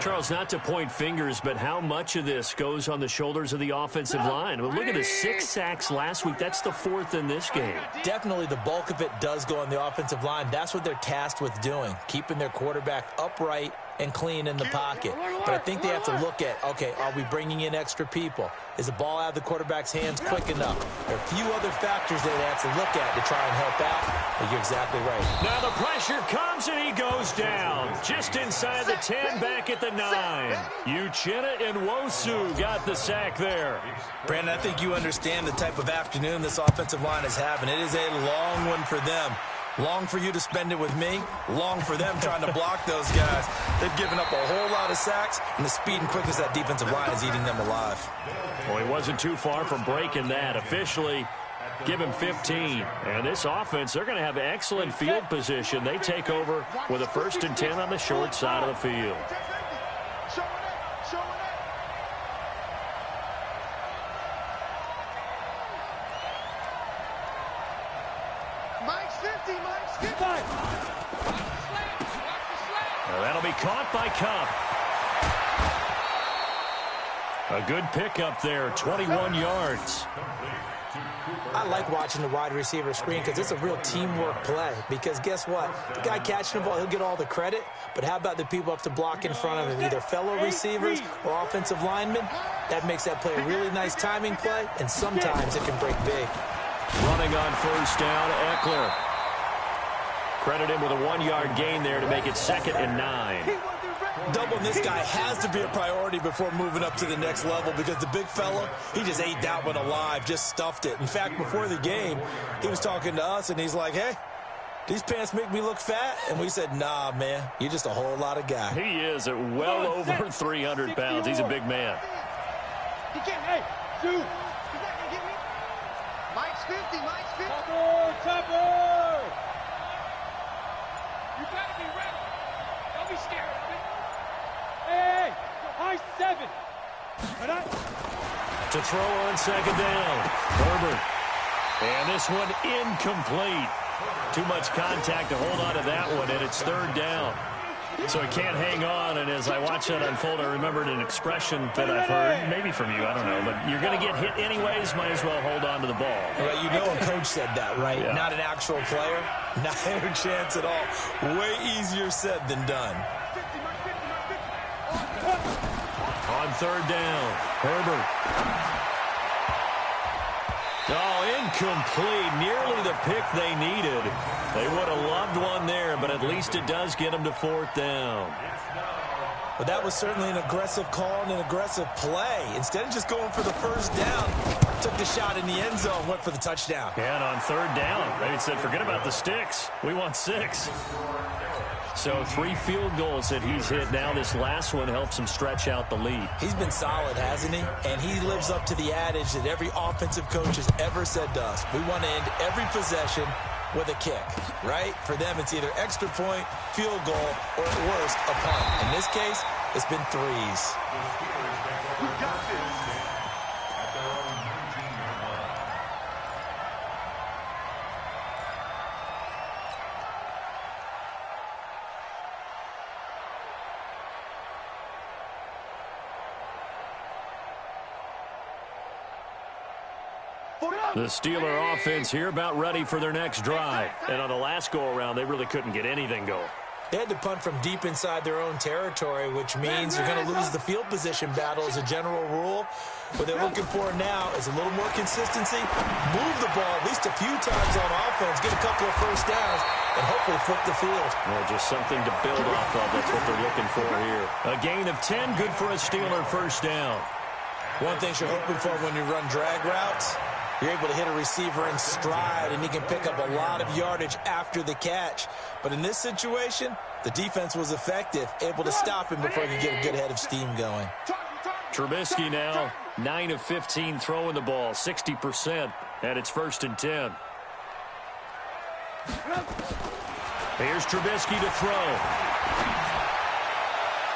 Charles, not to point fingers, but how much of this goes on the shoulders of the offensive line? Well, look at the 6 sacks last week. That's the 4th in this game. Definitely the bulk of it does go on the offensive line. That's what they're tasked with doing, keeping their quarterback upright and clean in the pocket. But I think they have to look at, okay, are we bringing in extra people? Is the ball out of the quarterback's hands quick enough? There are a few other factors they have to look at to try and help out, but you're exactly right. Now the pressure comes, and he goes down. Just inside the 10, back at the 9. Uchenna and Nwosu got the sack there. Brandon, I think you understand the type of afternoon this offensive line is having. It is a long one for them. Long for you to spend it with me. Long for them trying to block those guys. They've given up a whole lot of sacks, and the speed and quickness of that defensive line is eating them alive. Well, he wasn't too far from breaking that. Officially, give him 15. And this offense, they're going to have excellent field position. They take over with a 1st and 10 on the short side of the field. That'll be caught by Cup. A good pickup there, 21 yards. I like watching the wide receiver screen because it's a real teamwork play. Because guess what? The guy catching the ball, he'll get all the credit. But how about the people up to block in front of him, either fellow receivers or offensive linemen? That makes that play a really nice timing play, and sometimes it can break big. Running on 1st down, Eckler. Credit him with a 1-yard gain there to make it 2nd and 9. Doubling this guy has to be a priority before moving up to the next level because the big fella, he just ate that one alive, just stuffed it. In fact, before the game, he was talking to us, and he's like, hey, these pants make me look fat? And we said, nah, man, you're just a whole lot of guy. He is at well over 300 pounds. He's a big man. He can't, hey, two. He's not going to get me. Mike's 50, Mike's 50. Topper. You got to be ready. Don't be scared of it. Hey, high 7. To throw on 2nd down. Herbert. And this one incomplete. Too much contact to hold on to that one, and it's 3rd down. So he can't hang on, and as I watch that unfold, I remembered an expression that I've heard, maybe from you, I don't know, but you're going to get hit anyways, might as well hold on to the ball. Well, you know a coach said that, right? Yeah. Not an actual player. Not a chance at all. Way easier said than done. On 3rd down, Herbert. Oh, incomplete. Nearly the pick they needed. They would have loved one there, but at least it does get them to 4th down. But that was certainly an aggressive call and an aggressive play. Instead of just going for the 1st down, took the shot in the end zone, went for the touchdown. And on 3rd down, they said, forget about the sticks. We want 6. So 3 field goals that he's hit now. This last one helps him stretch out the lead. He's been solid, hasn't he? And he lives up to the adage that every offensive coach has ever said to us. We want to end every possession with a kick, right? For them, it's either extra point, field goal, or at worst, a punt. In this case, it's been 3s. We got this at their own 19-yard line. The Steeler offense here about ready for their next drive. And on the last go-around, they really couldn't get anything going. They had to punt from deep inside their own territory, which means you're going to lose the field position battle as a general rule. What they're looking for now is a little more consistency, move the ball at least a few times on offense, get a couple of 1st downs, and hopefully flip the field. Well, just something to build off of. That's what they're looking for here. A gain of 10, good for a Steeler 1st down. One thing you're hoping for when you run drag routes, you're able to hit a receiver in stride, and he can pick up a lot of yardage after the catch. But in this situation, the defense was effective, able to stop him before he could get a good head of steam going. Trubisky now, 9 of 15 throwing the ball, 60%, and it's 1st and 10. Here's Trubisky to throw.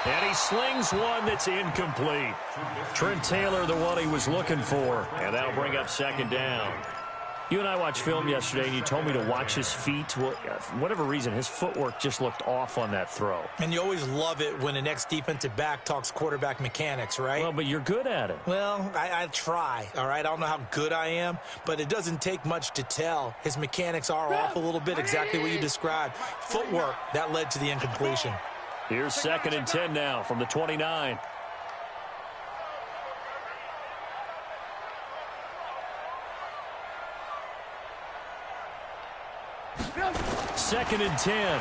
And he slings one that's incomplete. Trent Taylor, the one he was looking for. And that'll bring up 2nd down. You and I watched film yesterday, and you told me to watch his feet. Well, for whatever reason, his footwork just looked off on that throw. And you always love it when an ex-defensive back talks quarterback mechanics, right? Well, but you're good at it. Well, I try, all right? I don't know how good I am, but it doesn't take much to tell. His mechanics are off a little bit, exactly what you described. Footwork, that led to the incompletion. Here's 2nd and 10 now from the 29. Second and 10.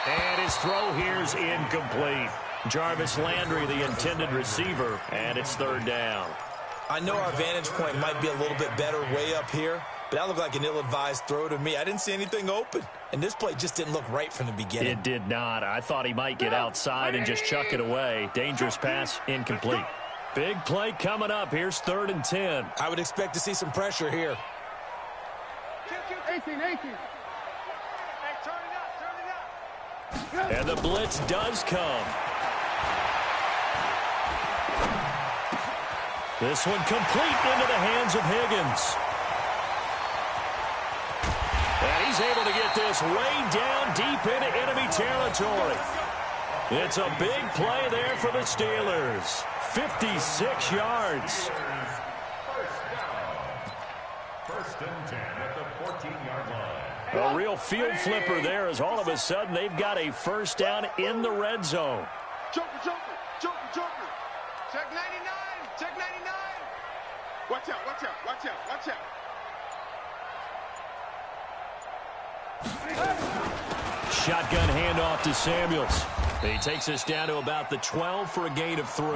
And his throw here's incomplete. Jarvis Landry, the intended receiver, and it's 3rd down. I know our vantage point might be a little bit better way up here, but that looked like an ill-advised throw to me. I didn't see anything open, and this play just didn't look right from the beginning. It did not. I thought he might get outside and just chuck it away. Dangerous pass, incomplete. Big play coming up. Here's 3rd and 10. I would expect to see some pressure here. 18. Hey, turn it up. And the blitz does come. This one complete into the hands of Higgins. And he's able to get this way down deep into enemy territory. It's a big play there for the Steelers. 56 yards. First and 10 at the 14-yard line. A real field flipper there as all of a sudden they've got a 1st down in the red zone. Joker. Check 99. Check 99. Watch out. Shotgun handoff to Samuels. He takes us down to about the 12 for a gain of 3.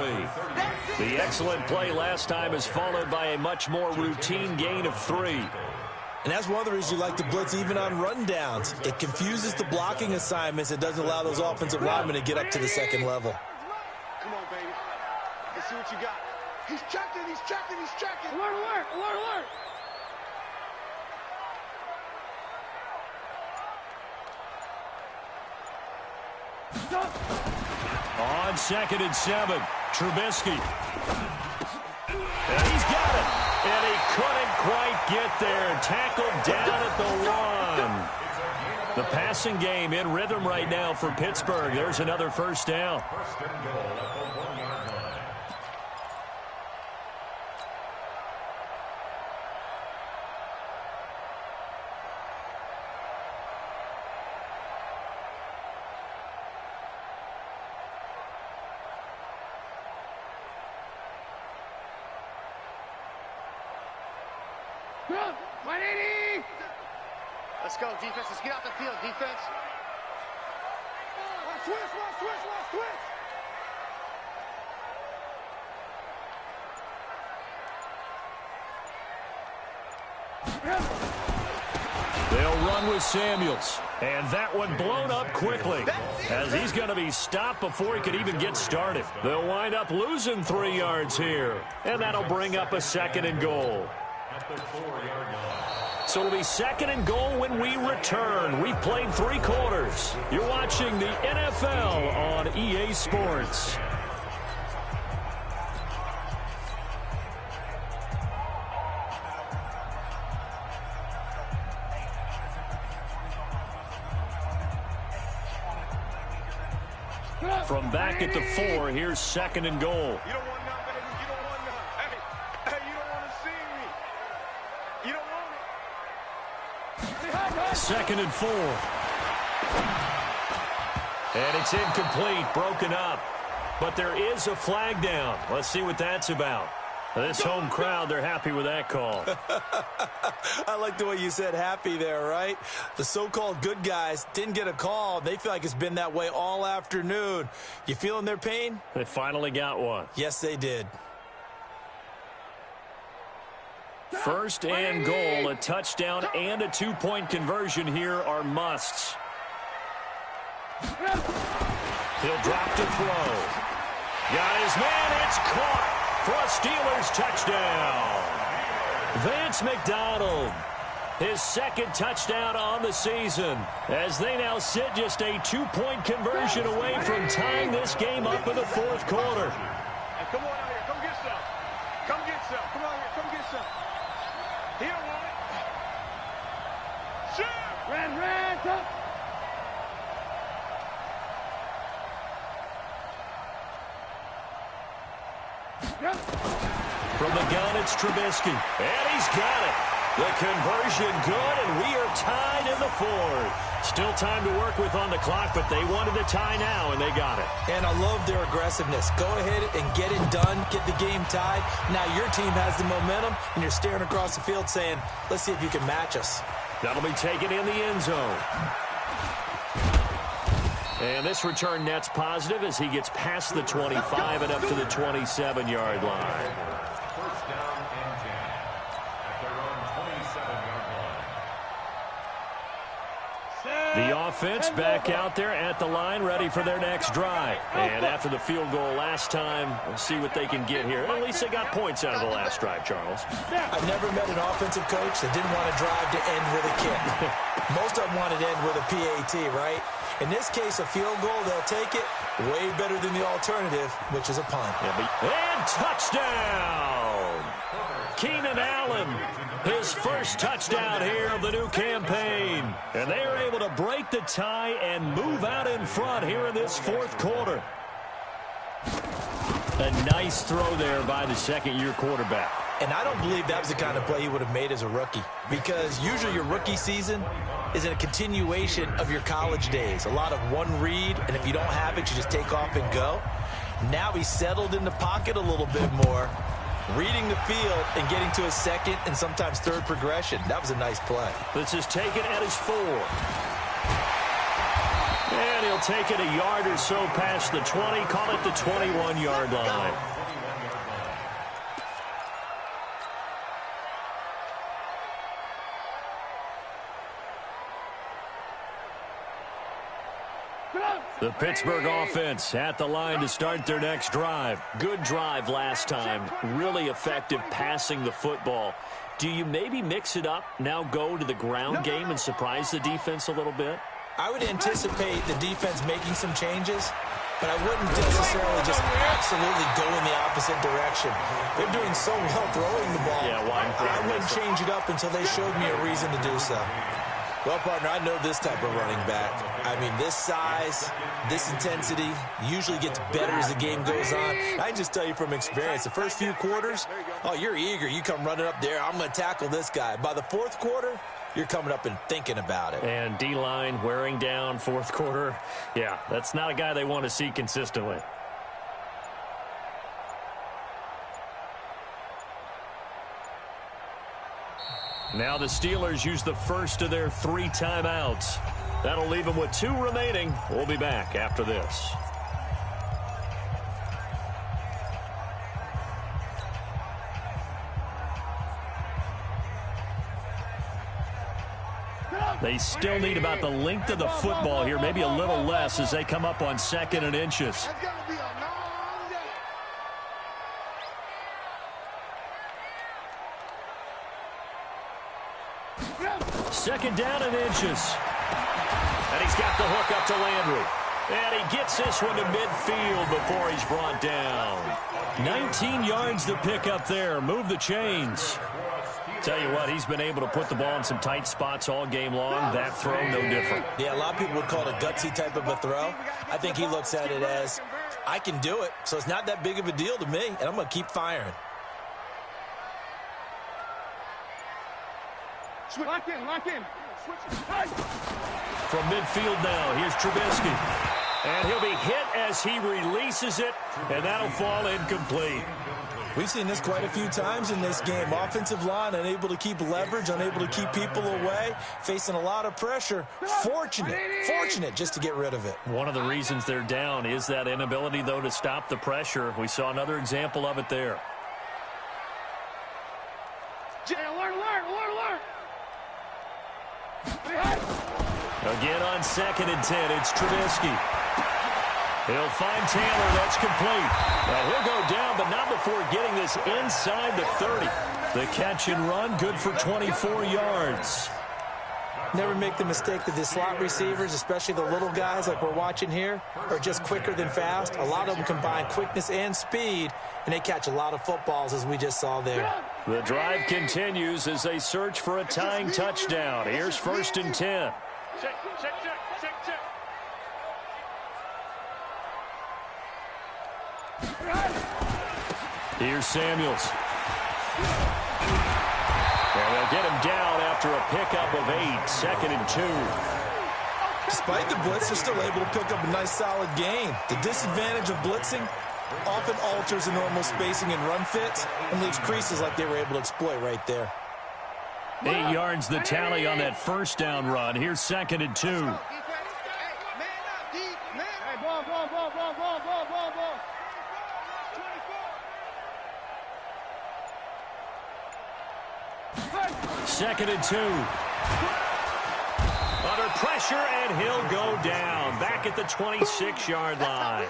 The excellent play last time is followed by a much more routine gain of 3. And that's one of the reasons you like to blitz even on rundowns. It confuses the blocking assignments. It doesn't allow those offensive linemen to get up to the second level. Come on, baby. Let's see what you got. He's checking, he's checking, he's checking. Alert, alert, alert, alert. On 2nd and 7, Trubisky. And he's got it. And he couldn't quite get there. Tackled down at the 1. The passing game in rhythm right now for Pittsburgh. There's another first down. First and goal at the 1-yard line. Let's go, defense. Let's get out the field, defense. Let's switch, let's switch, let's switch. They'll run with Samuels. And that one blown up quickly as he's going to be stopped before he could even get started. They'll wind up losing 3 yards here. And that'll bring up a 2nd and goal. At the 4-yard line. So it'll be 2nd and goal when we return. We've played 3 quarters. You're watching the NFL on EA Sports. From back at the 4, here's 2nd and goal. You don't want none, baby. You don't want none. Hey, you don't want to see me. You don't want it. 2nd and 4. And it's incomplete, broken up. But there is a flag down. Let's see what that's about. This home crowd, they're happy with that call. I like the way you said happy there, right? The so-called good guys didn't get a call. They feel like it's been that way all afternoon. You feeling their pain? They finally got one. Yes, they did. 1st and goal, a touchdown and a 2-point conversion here are musts. He'll drop to throw. Got his man, it's caught for a Steelers touchdown. Vance McDonald, his 2nd touchdown on the season, as they now sit just a 2-point conversion away from tying this game up in the 4th quarter. Hey, come on out here. Come get some. Come get some. Come on here. Come get some. He don't want it. Shoot! Red, come. From the gun, it's Trubisky. And he's got it. The conversion good, and we are tied in the 4th. Still time to work with on the clock, but they wanted the tie now, and they got it. And I love their aggressiveness. Go ahead and get it done, get the game tied. Now your team has the momentum, and you're staring across the field saying, let's see if you can match us. That'll be taken in the end zone. And this return net's positive as he gets past the 25 and up to the 27-yard line. First down and 10 at their own 27-yard line. The offense back out there at the line, ready for their next drive. And after the field goal last time, we'll see what they can get here. At least they got points out of the last drive, Charles. I've never met an offensive coach that didn't want to drive to end with a kick. Most of them wanted to end with a PAT, right? In this case, a field goal, they'll take it. Way better than the alternative, which is a punt. And touchdown! Keenan Allen, his first touchdown here of the new campaign. And they are able to break the tie and move out in front here in this 4th quarter. A nice throw there by the 2nd-year quarterback. And I don't believe that was the kind of play he would have made as a rookie, because usually your rookie season is a continuation of your college days. A lot of one read, and if you don't have it, you just take off and go. Now he's settled in the pocket a little bit more, reading the field and getting to a second and sometimes third progression. That was a nice play. This is taken at his 4. And he'll take it a yard or so past the 20, call it the 21-yard line. The Pittsburgh offense at the line to start their next drive. Good drive last time. Really effective passing the football. Do you maybe mix it up, now go to the ground game and surprise the defense a little bit? I would anticipate the defense making some changes, but I wouldn't necessarily just absolutely go in the opposite direction. They're doing so well throwing the ball. Yeah, I wouldn't change it up until they showed me a reason to do so. Well, partner, I know this type of running back. I mean, this size, this intensity usually gets better as the game goes on. I can just tell you from experience, the first few quarters, oh, you're eager. You come running up there, I'm going to tackle this guy. By the fourth quarter, you're coming up and thinking about it. And D-line wearing down fourth quarter. Yeah, that's not a guy they want to see consistently. Now the Steelers use the first of their 3 timeouts. That'll leave them with 2 remaining. We'll be back after this. They still need about the length of the football here, maybe a little less as they come up on 2nd and inches. Second down and inches. And he's got the hook up to Landry. And he gets this one to midfield before he's brought down. 19 yards to pick up there. Move the chains. Tell you what, he's been able to put the ball in some tight spots all game long. That throw, no different. Yeah, a lot of people would call it a gutsy type of a throw. I think he looks at it as, I can do it, so it's not that big of a deal to me, and I'm going to keep firing. Lock in. From midfield now, here's Trubisky. And he'll be hit as he releases it, and that'll fall incomplete. We've seen this quite a few times in this game. Offensive line unable to keep leverage, unable to keep people away, facing a lot of pressure. Fortunate just to get rid of it. One of the reasons they're down is that inability, though, to stop the pressure. We saw another example of it there. Alert. Again on 2nd and 10, it's Trubisky. He'll find Taylor. That's complete. Now he'll go down, but not before getting this inside the 30. The catch and run, good for 24 yards. Never make the mistake that the slot receivers, especially the little guys like we're watching here, are just quicker than fast. A lot of them combine quickness and speed, and they catch a lot of footballs, as we just saw there. The drive continues as they search for a tying touchdown. Here's 1st and 10. Check. Here's Samuels. And they'll get him down after a pickup of 8. 2nd and 2. Despite the blitz, they're still able to pick up a nice solid gain. The disadvantage of blitzing often alters the normal spacing and run fits and leaves creases like they were able to exploit right there. 8 yards the tally on that first down run. Here's 2nd and 2. Second and 2. Under pressure, and he'll go down. Back at the 26-yard line.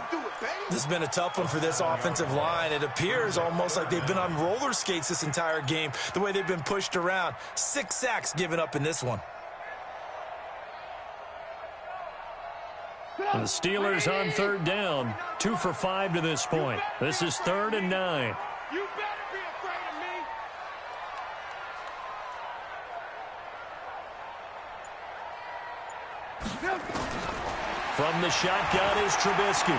This has been a tough one for this offensive line. It appears almost like they've been on roller skates this entire game, the way they've been pushed around. 6 sacks given up in this one. The Steelers on 3rd down. 2 for 5 to this point. This is 3rd and 9. You better be afraid of me. From the shotgun is Trubisky.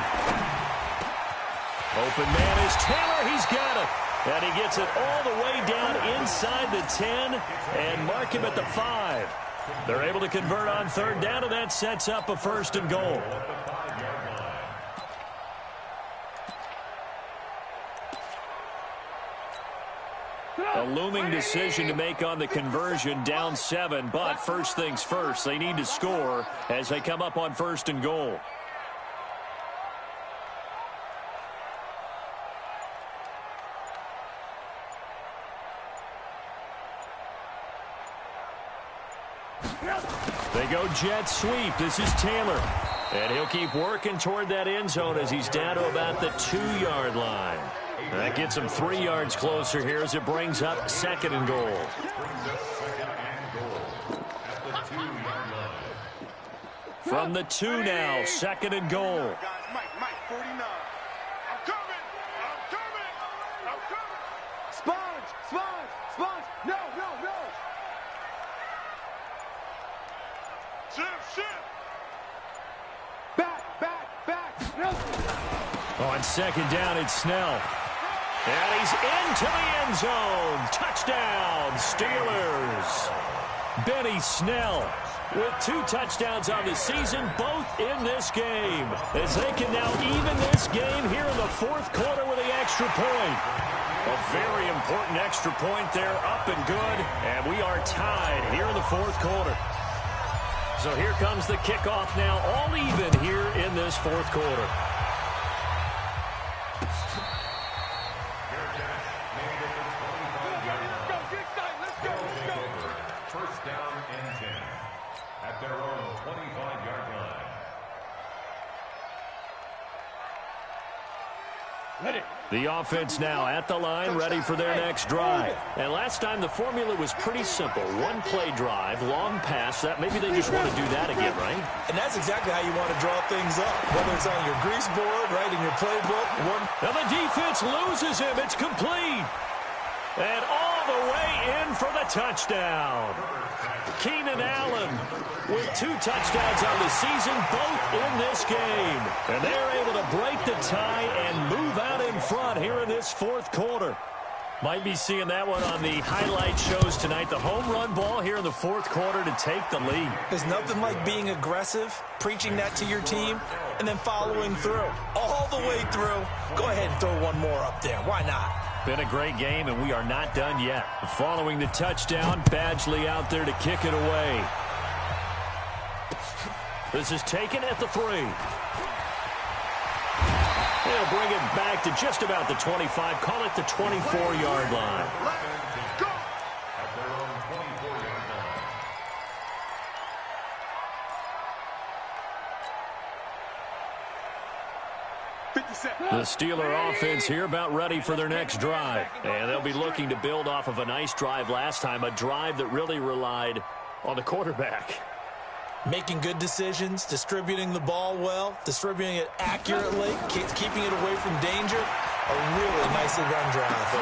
Open man is Taylor. He's got it. And he gets it all the way down inside the 10 and mark him at the 5. They're able to convert on 3rd down, and that sets up a 1st and goal. A looming decision to make on the conversion, down 7. But first things first, they need to score as they come up on 1st and goal. They go jet sweep. This is Taylor. And he'll keep working toward that end zone as he's down to about the 2-yard line. And that gets him 3 yards closer here as it brings up 2nd and goal. From the 2 now, 2nd and goal. Mike, 49. I'm coming. Sponge. No. Shift. Back. No. On 2nd down, it's Snell. And he's into the end zone. Touchdown, Steelers. Benny Snell with 2 touchdowns on the season, both in this game. As they can now even this game here in the 4th quarter with the extra point. A very important extra point there, up and good. And we are tied here in the 4th quarter. So here comes the kickoff now, all even here in this 4th quarter. First down and 10 at their own 25-yard line. The offense now at the line, ready for their next drive. And last time the formula was pretty simple. 1-play drive, long pass. That maybe they just want to do that again, right? And that's exactly how you want to draw things up. Whether it's on your grease board, right, in your playbook. Now the defense loses him. It's complete. And all the way in for the touchdown. Keenan Allen with 2 touchdowns on the season, both in this game. And they're able to break the tie and move out in front here in this 4th quarter. Might be seeing that one on the highlight shows tonight. The home run ball here in the 4th quarter to take the lead. There's nothing like being aggressive, preaching that to your team, and then following through. All the way through. Go ahead and throw one more up there. Why not? Been a great game, and we are not done yet. Following the touchdown, Badgley out there to kick it away. This is taken at the 3. They'll bring it back to just about the 25. Call it the 24-yard line. Let's go. At their own 24-yard line. The Steeler offense here about ready for their next drive. And they'll be looking to build off of a nice drive last time, a drive that really relied on the quarterback. Making good decisions, distributing the ball well, distributing it accurately, keeping it away from danger. A really nicely run drive.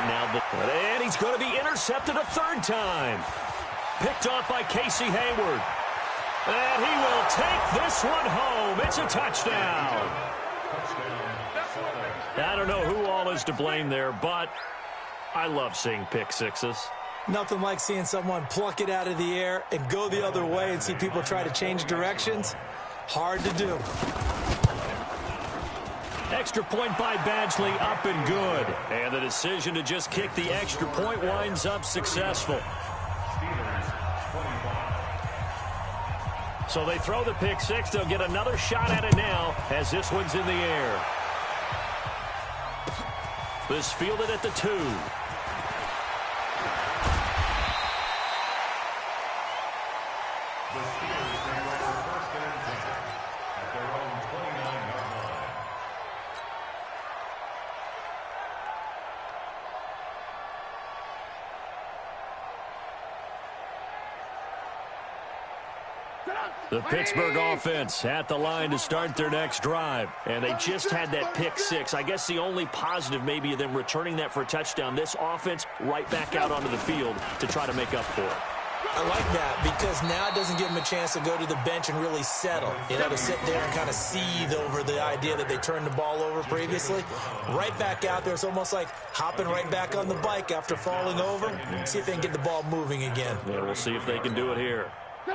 And he's going to be intercepted a 3rd time. Picked off by Casey Hayward. And he will take this one home. It's a touchdown. I don't know who all is to blame there, but I love seeing pick sixes. Nothing like seeing someone pluck it out of the air and go the other way and see people try to change directions. Hard to do. Extra point by Badgley, up and good. And the decision to just kick the extra point winds up successful. So they throw the pick six. They'll get another shot at it now as this one's in the air. This fielded at the 2. The Pittsburgh offense at the line to start their next drive. And they just had that pick six. I guess the only positive maybe of them returning that for a touchdown. This offense right back out onto the field to try to make up for it. I like that because now it doesn't give them a chance to go to the bench and really settle. You know, to sit there and kind of seethe over the idea that they turned the ball over previously. Right back out there. It's almost like hopping right back on the bike after falling over. See if they can get the ball moving again. Yeah, we'll see if they can do it here.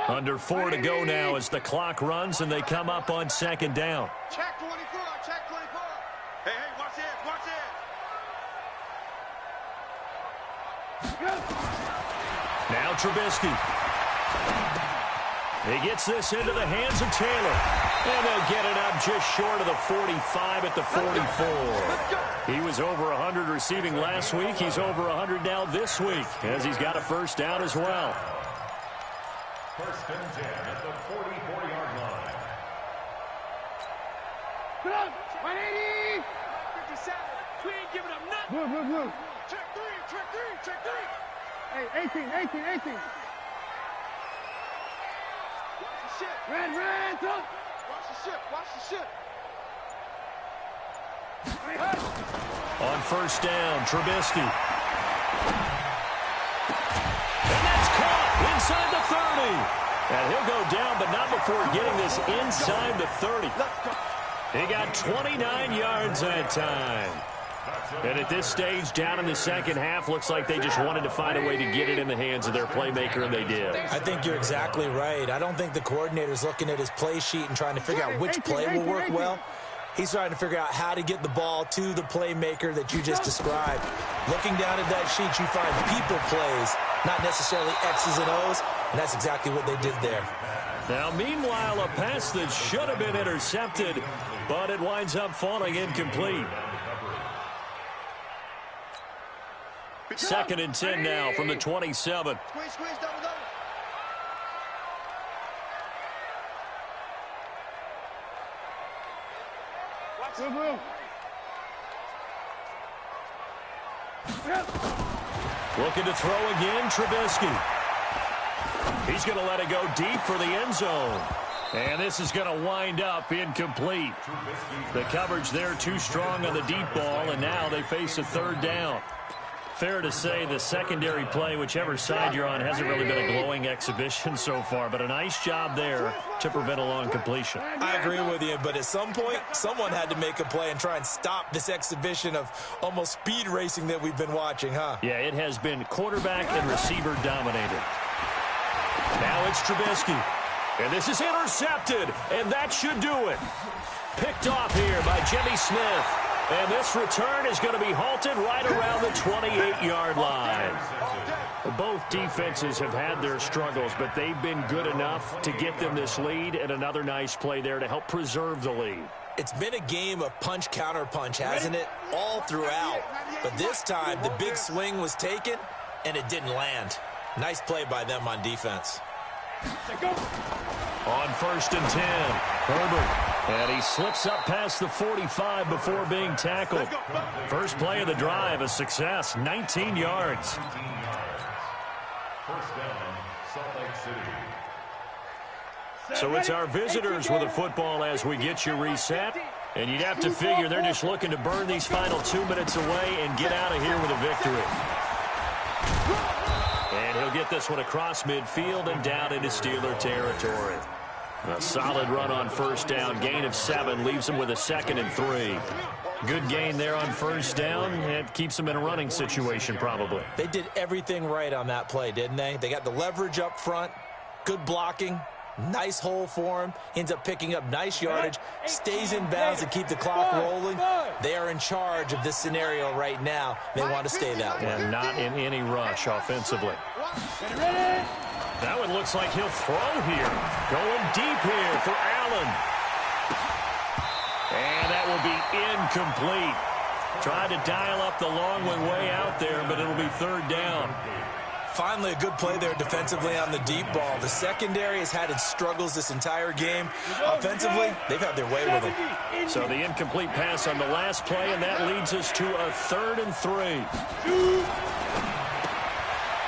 Under 4 to go now as the clock runs and they come up on second down. Check 24, check 24. Hey, watch this, watch Now Trubisky. He gets this into the hands of Taylor. And they'll get it up just short of the 45 at the 44. He was over 100 receiving last week. He's over 100 now this week as he's got a first down as well. First and 10 at the 44-yard line. Get up! 180! 57. We ain't giving up nothing. Move. Check three. Hey, 18. Watch the ship. Red, up! Watch the ship. On first down, Trubisky. And that's caught inside the 30. And he'll go down, but not before getting this inside the 30. He got 29 yards that time. And at this stage, down in the second half, looks like they just wanted to find a way to get it in the hands of their playmaker, and they did. I think you're exactly right. I don't think the coordinator's looking at his play sheet and trying to figure out which play will work well. He's trying to figure out how to get the ball to the playmaker that you just described. Looking down at that sheet, you find people plays, not necessarily X's and O's, and that's exactly what they did there. Now, meanwhile, a pass that should have been intercepted, but it winds up falling incomplete. Second and 10 now from the 27. Squeeze, double. Move. Looking to throw again, Trubisky. He's going to let it go deep for the end zone. And this is going to wind up incomplete. The coverage there too strong on the deep ball, and now they face a third down. Fair to say the secondary play, whichever side you're on, hasn't really been a glowing exhibition so far, but a nice job there to prevent a long completion. I agree with you, but at some point, someone had to make a play and try and stop this exhibition of almost speed racing that we've been watching, huh? Yeah, it has been quarterback and receiver dominated. Now it's Trubisky. And this is intercepted, and that should do it. Picked off here by Jimmy Smith. And this return is going to be halted right around the 28-yard line. Both defenses have had their struggles, but they've been good enough to get them this lead, and another nice play there to help preserve the lead. It's been a game of punch-counter-punch, hasn't it? All throughout. But this time, the big swing was taken, and it didn't land. Nice play by them on defense. On first and 10, Herbert. And he slips up past the 45 before being tackled. First play of the drive, a success, 19 yards. First down, Salt Lake City. So it's our visitors with the football as we get you reset. And you'd have to figure they're just looking to burn these final 2 minutes away and get out of here with a victory. And he'll get this one across midfield and down into Steeler territory. A solid run on first down. Gain of 7 leaves them with a 2nd and 3. Good gain there on first down. It keeps them in a running situation probably. They did everything right on that play, didn't they? They got the leverage up front, good blocking, nice hole for him. Ends up picking up nice yardage, stays in bounds to keep the clock rolling. They are in charge of this scenario right now. They want to stay that way. And not in any rush offensively. That one looks like he'll throw here. Going deep here for Allen. And that will be incomplete. Tried to dial up the long one way out there, but it'll be third down. Finally, a good play there defensively on the deep ball. The secondary has had its struggles this entire game. Offensively, they've had their way with them. So the incomplete pass on the last play, and that leads us to a 3rd and 3.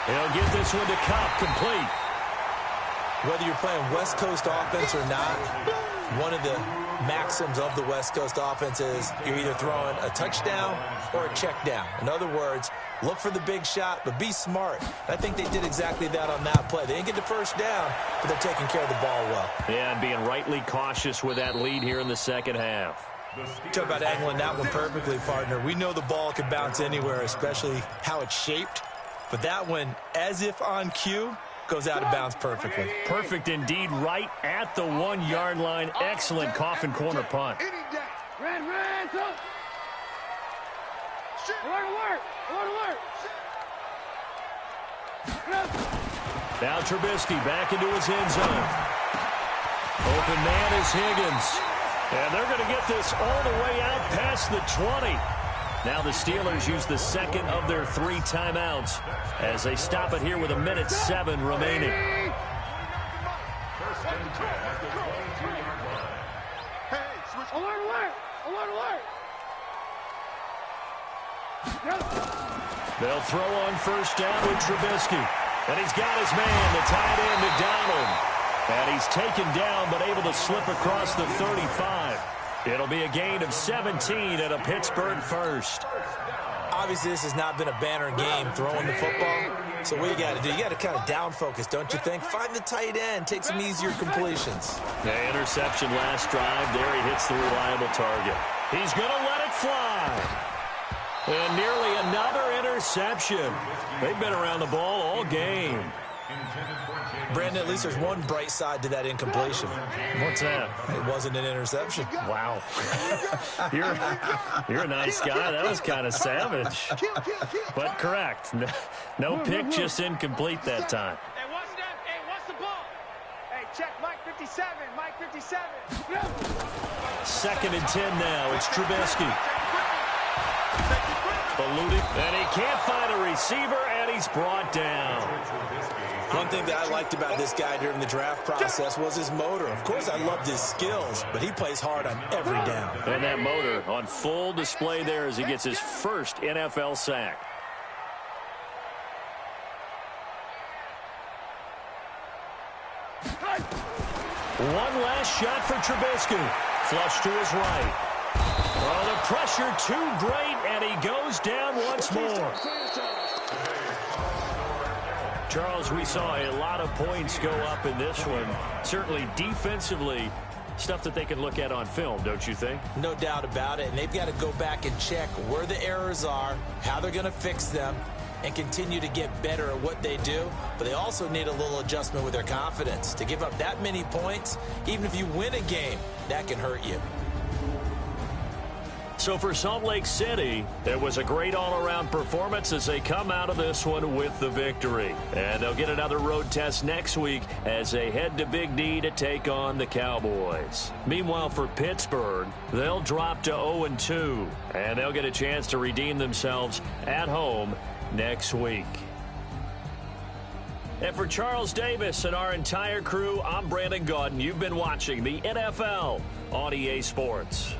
He'll get this one to Cobb, complete. Whether you're playing West Coast offense or not, one of the maxims of the West Coast offense is you're either throwing a touchdown or a check down. In other words, look for the big shot, but be smart. And I think they did exactly that on that play. They didn't get the first down, but they're taking care of the ball well. Yeah, and being rightly cautious with that lead here in the second half. Talk about angling that one perfectly, partner. We know the ball can bounce anywhere, especially how it's shaped. But that one, as if on cue, goes out of bounds perfectly. Perfect indeed, right at the 1-yard line. Excellent coffin corner punt. Red, up. Alert. Now Trubisky back into his end zone. Open man is Higgins. And they're going to get this all the way out past the 20. Now the Steelers use the second of their 3 timeouts as they stop it here with 1:07 remaining. First and 10 at the 22-yard line. Hey, switch. Alert, alert. Alert, alert. They'll throw on first down with Trubisky. And he's got his man, the tight end, McDonald. And he's taken down but able to slip across the 35. It'll be a gain of 17 and a Pittsburgh first. Obviously, this has not been a banner game throwing the football. So what you got to do, you got to kind of down focus, don't you think? Find the tight end, take some easier completions. The interception last drive. There he hits the reliable target. He's going to let it fly. And nearly another interception. They've been around the ball all game. Brandon, at least there's one bright side to that incompletion. What's that? It wasn't an interception. Wow. You're a nice guy. That was kind of savage. But correct. No pick, just incomplete that time. Hey, what's that? Hey, what's the ball? Hey, check Mike 57. Mike 57. Second and 10 now. It's Trubisky. Eluded. And he can't find a receiver, and he's brought down. One thing that I liked about this guy during the draft process was his motor. Of course, I loved his skills, but he plays hard on every down. And that motor on full display there as he gets his first NFL sack. One last shot for Trubisky. Flush to his right. Oh, the pressure too great, and he goes down once more. Charles, we saw a lot of points go up in this one. Certainly defensively, stuff that they can look at on film, don't you think? No doubt about it, and they've got to go back and check where the errors are, how they're going to fix them, and continue to get better at what they do. But they also need a little adjustment with their confidence. To give up that many points, even if you win a game, that can hurt you. So for Salt Lake City, it was a great all-around performance as they come out of this one with the victory. And they'll get another road test next week as they head to Big D to take on the Cowboys. Meanwhile, for Pittsburgh, they'll drop to 0-2, and they'll get a chance to redeem themselves at home next week. And for Charles Davis and our entire crew, I'm Brandon Gaudin. You've been watching the NFL on EA Sports.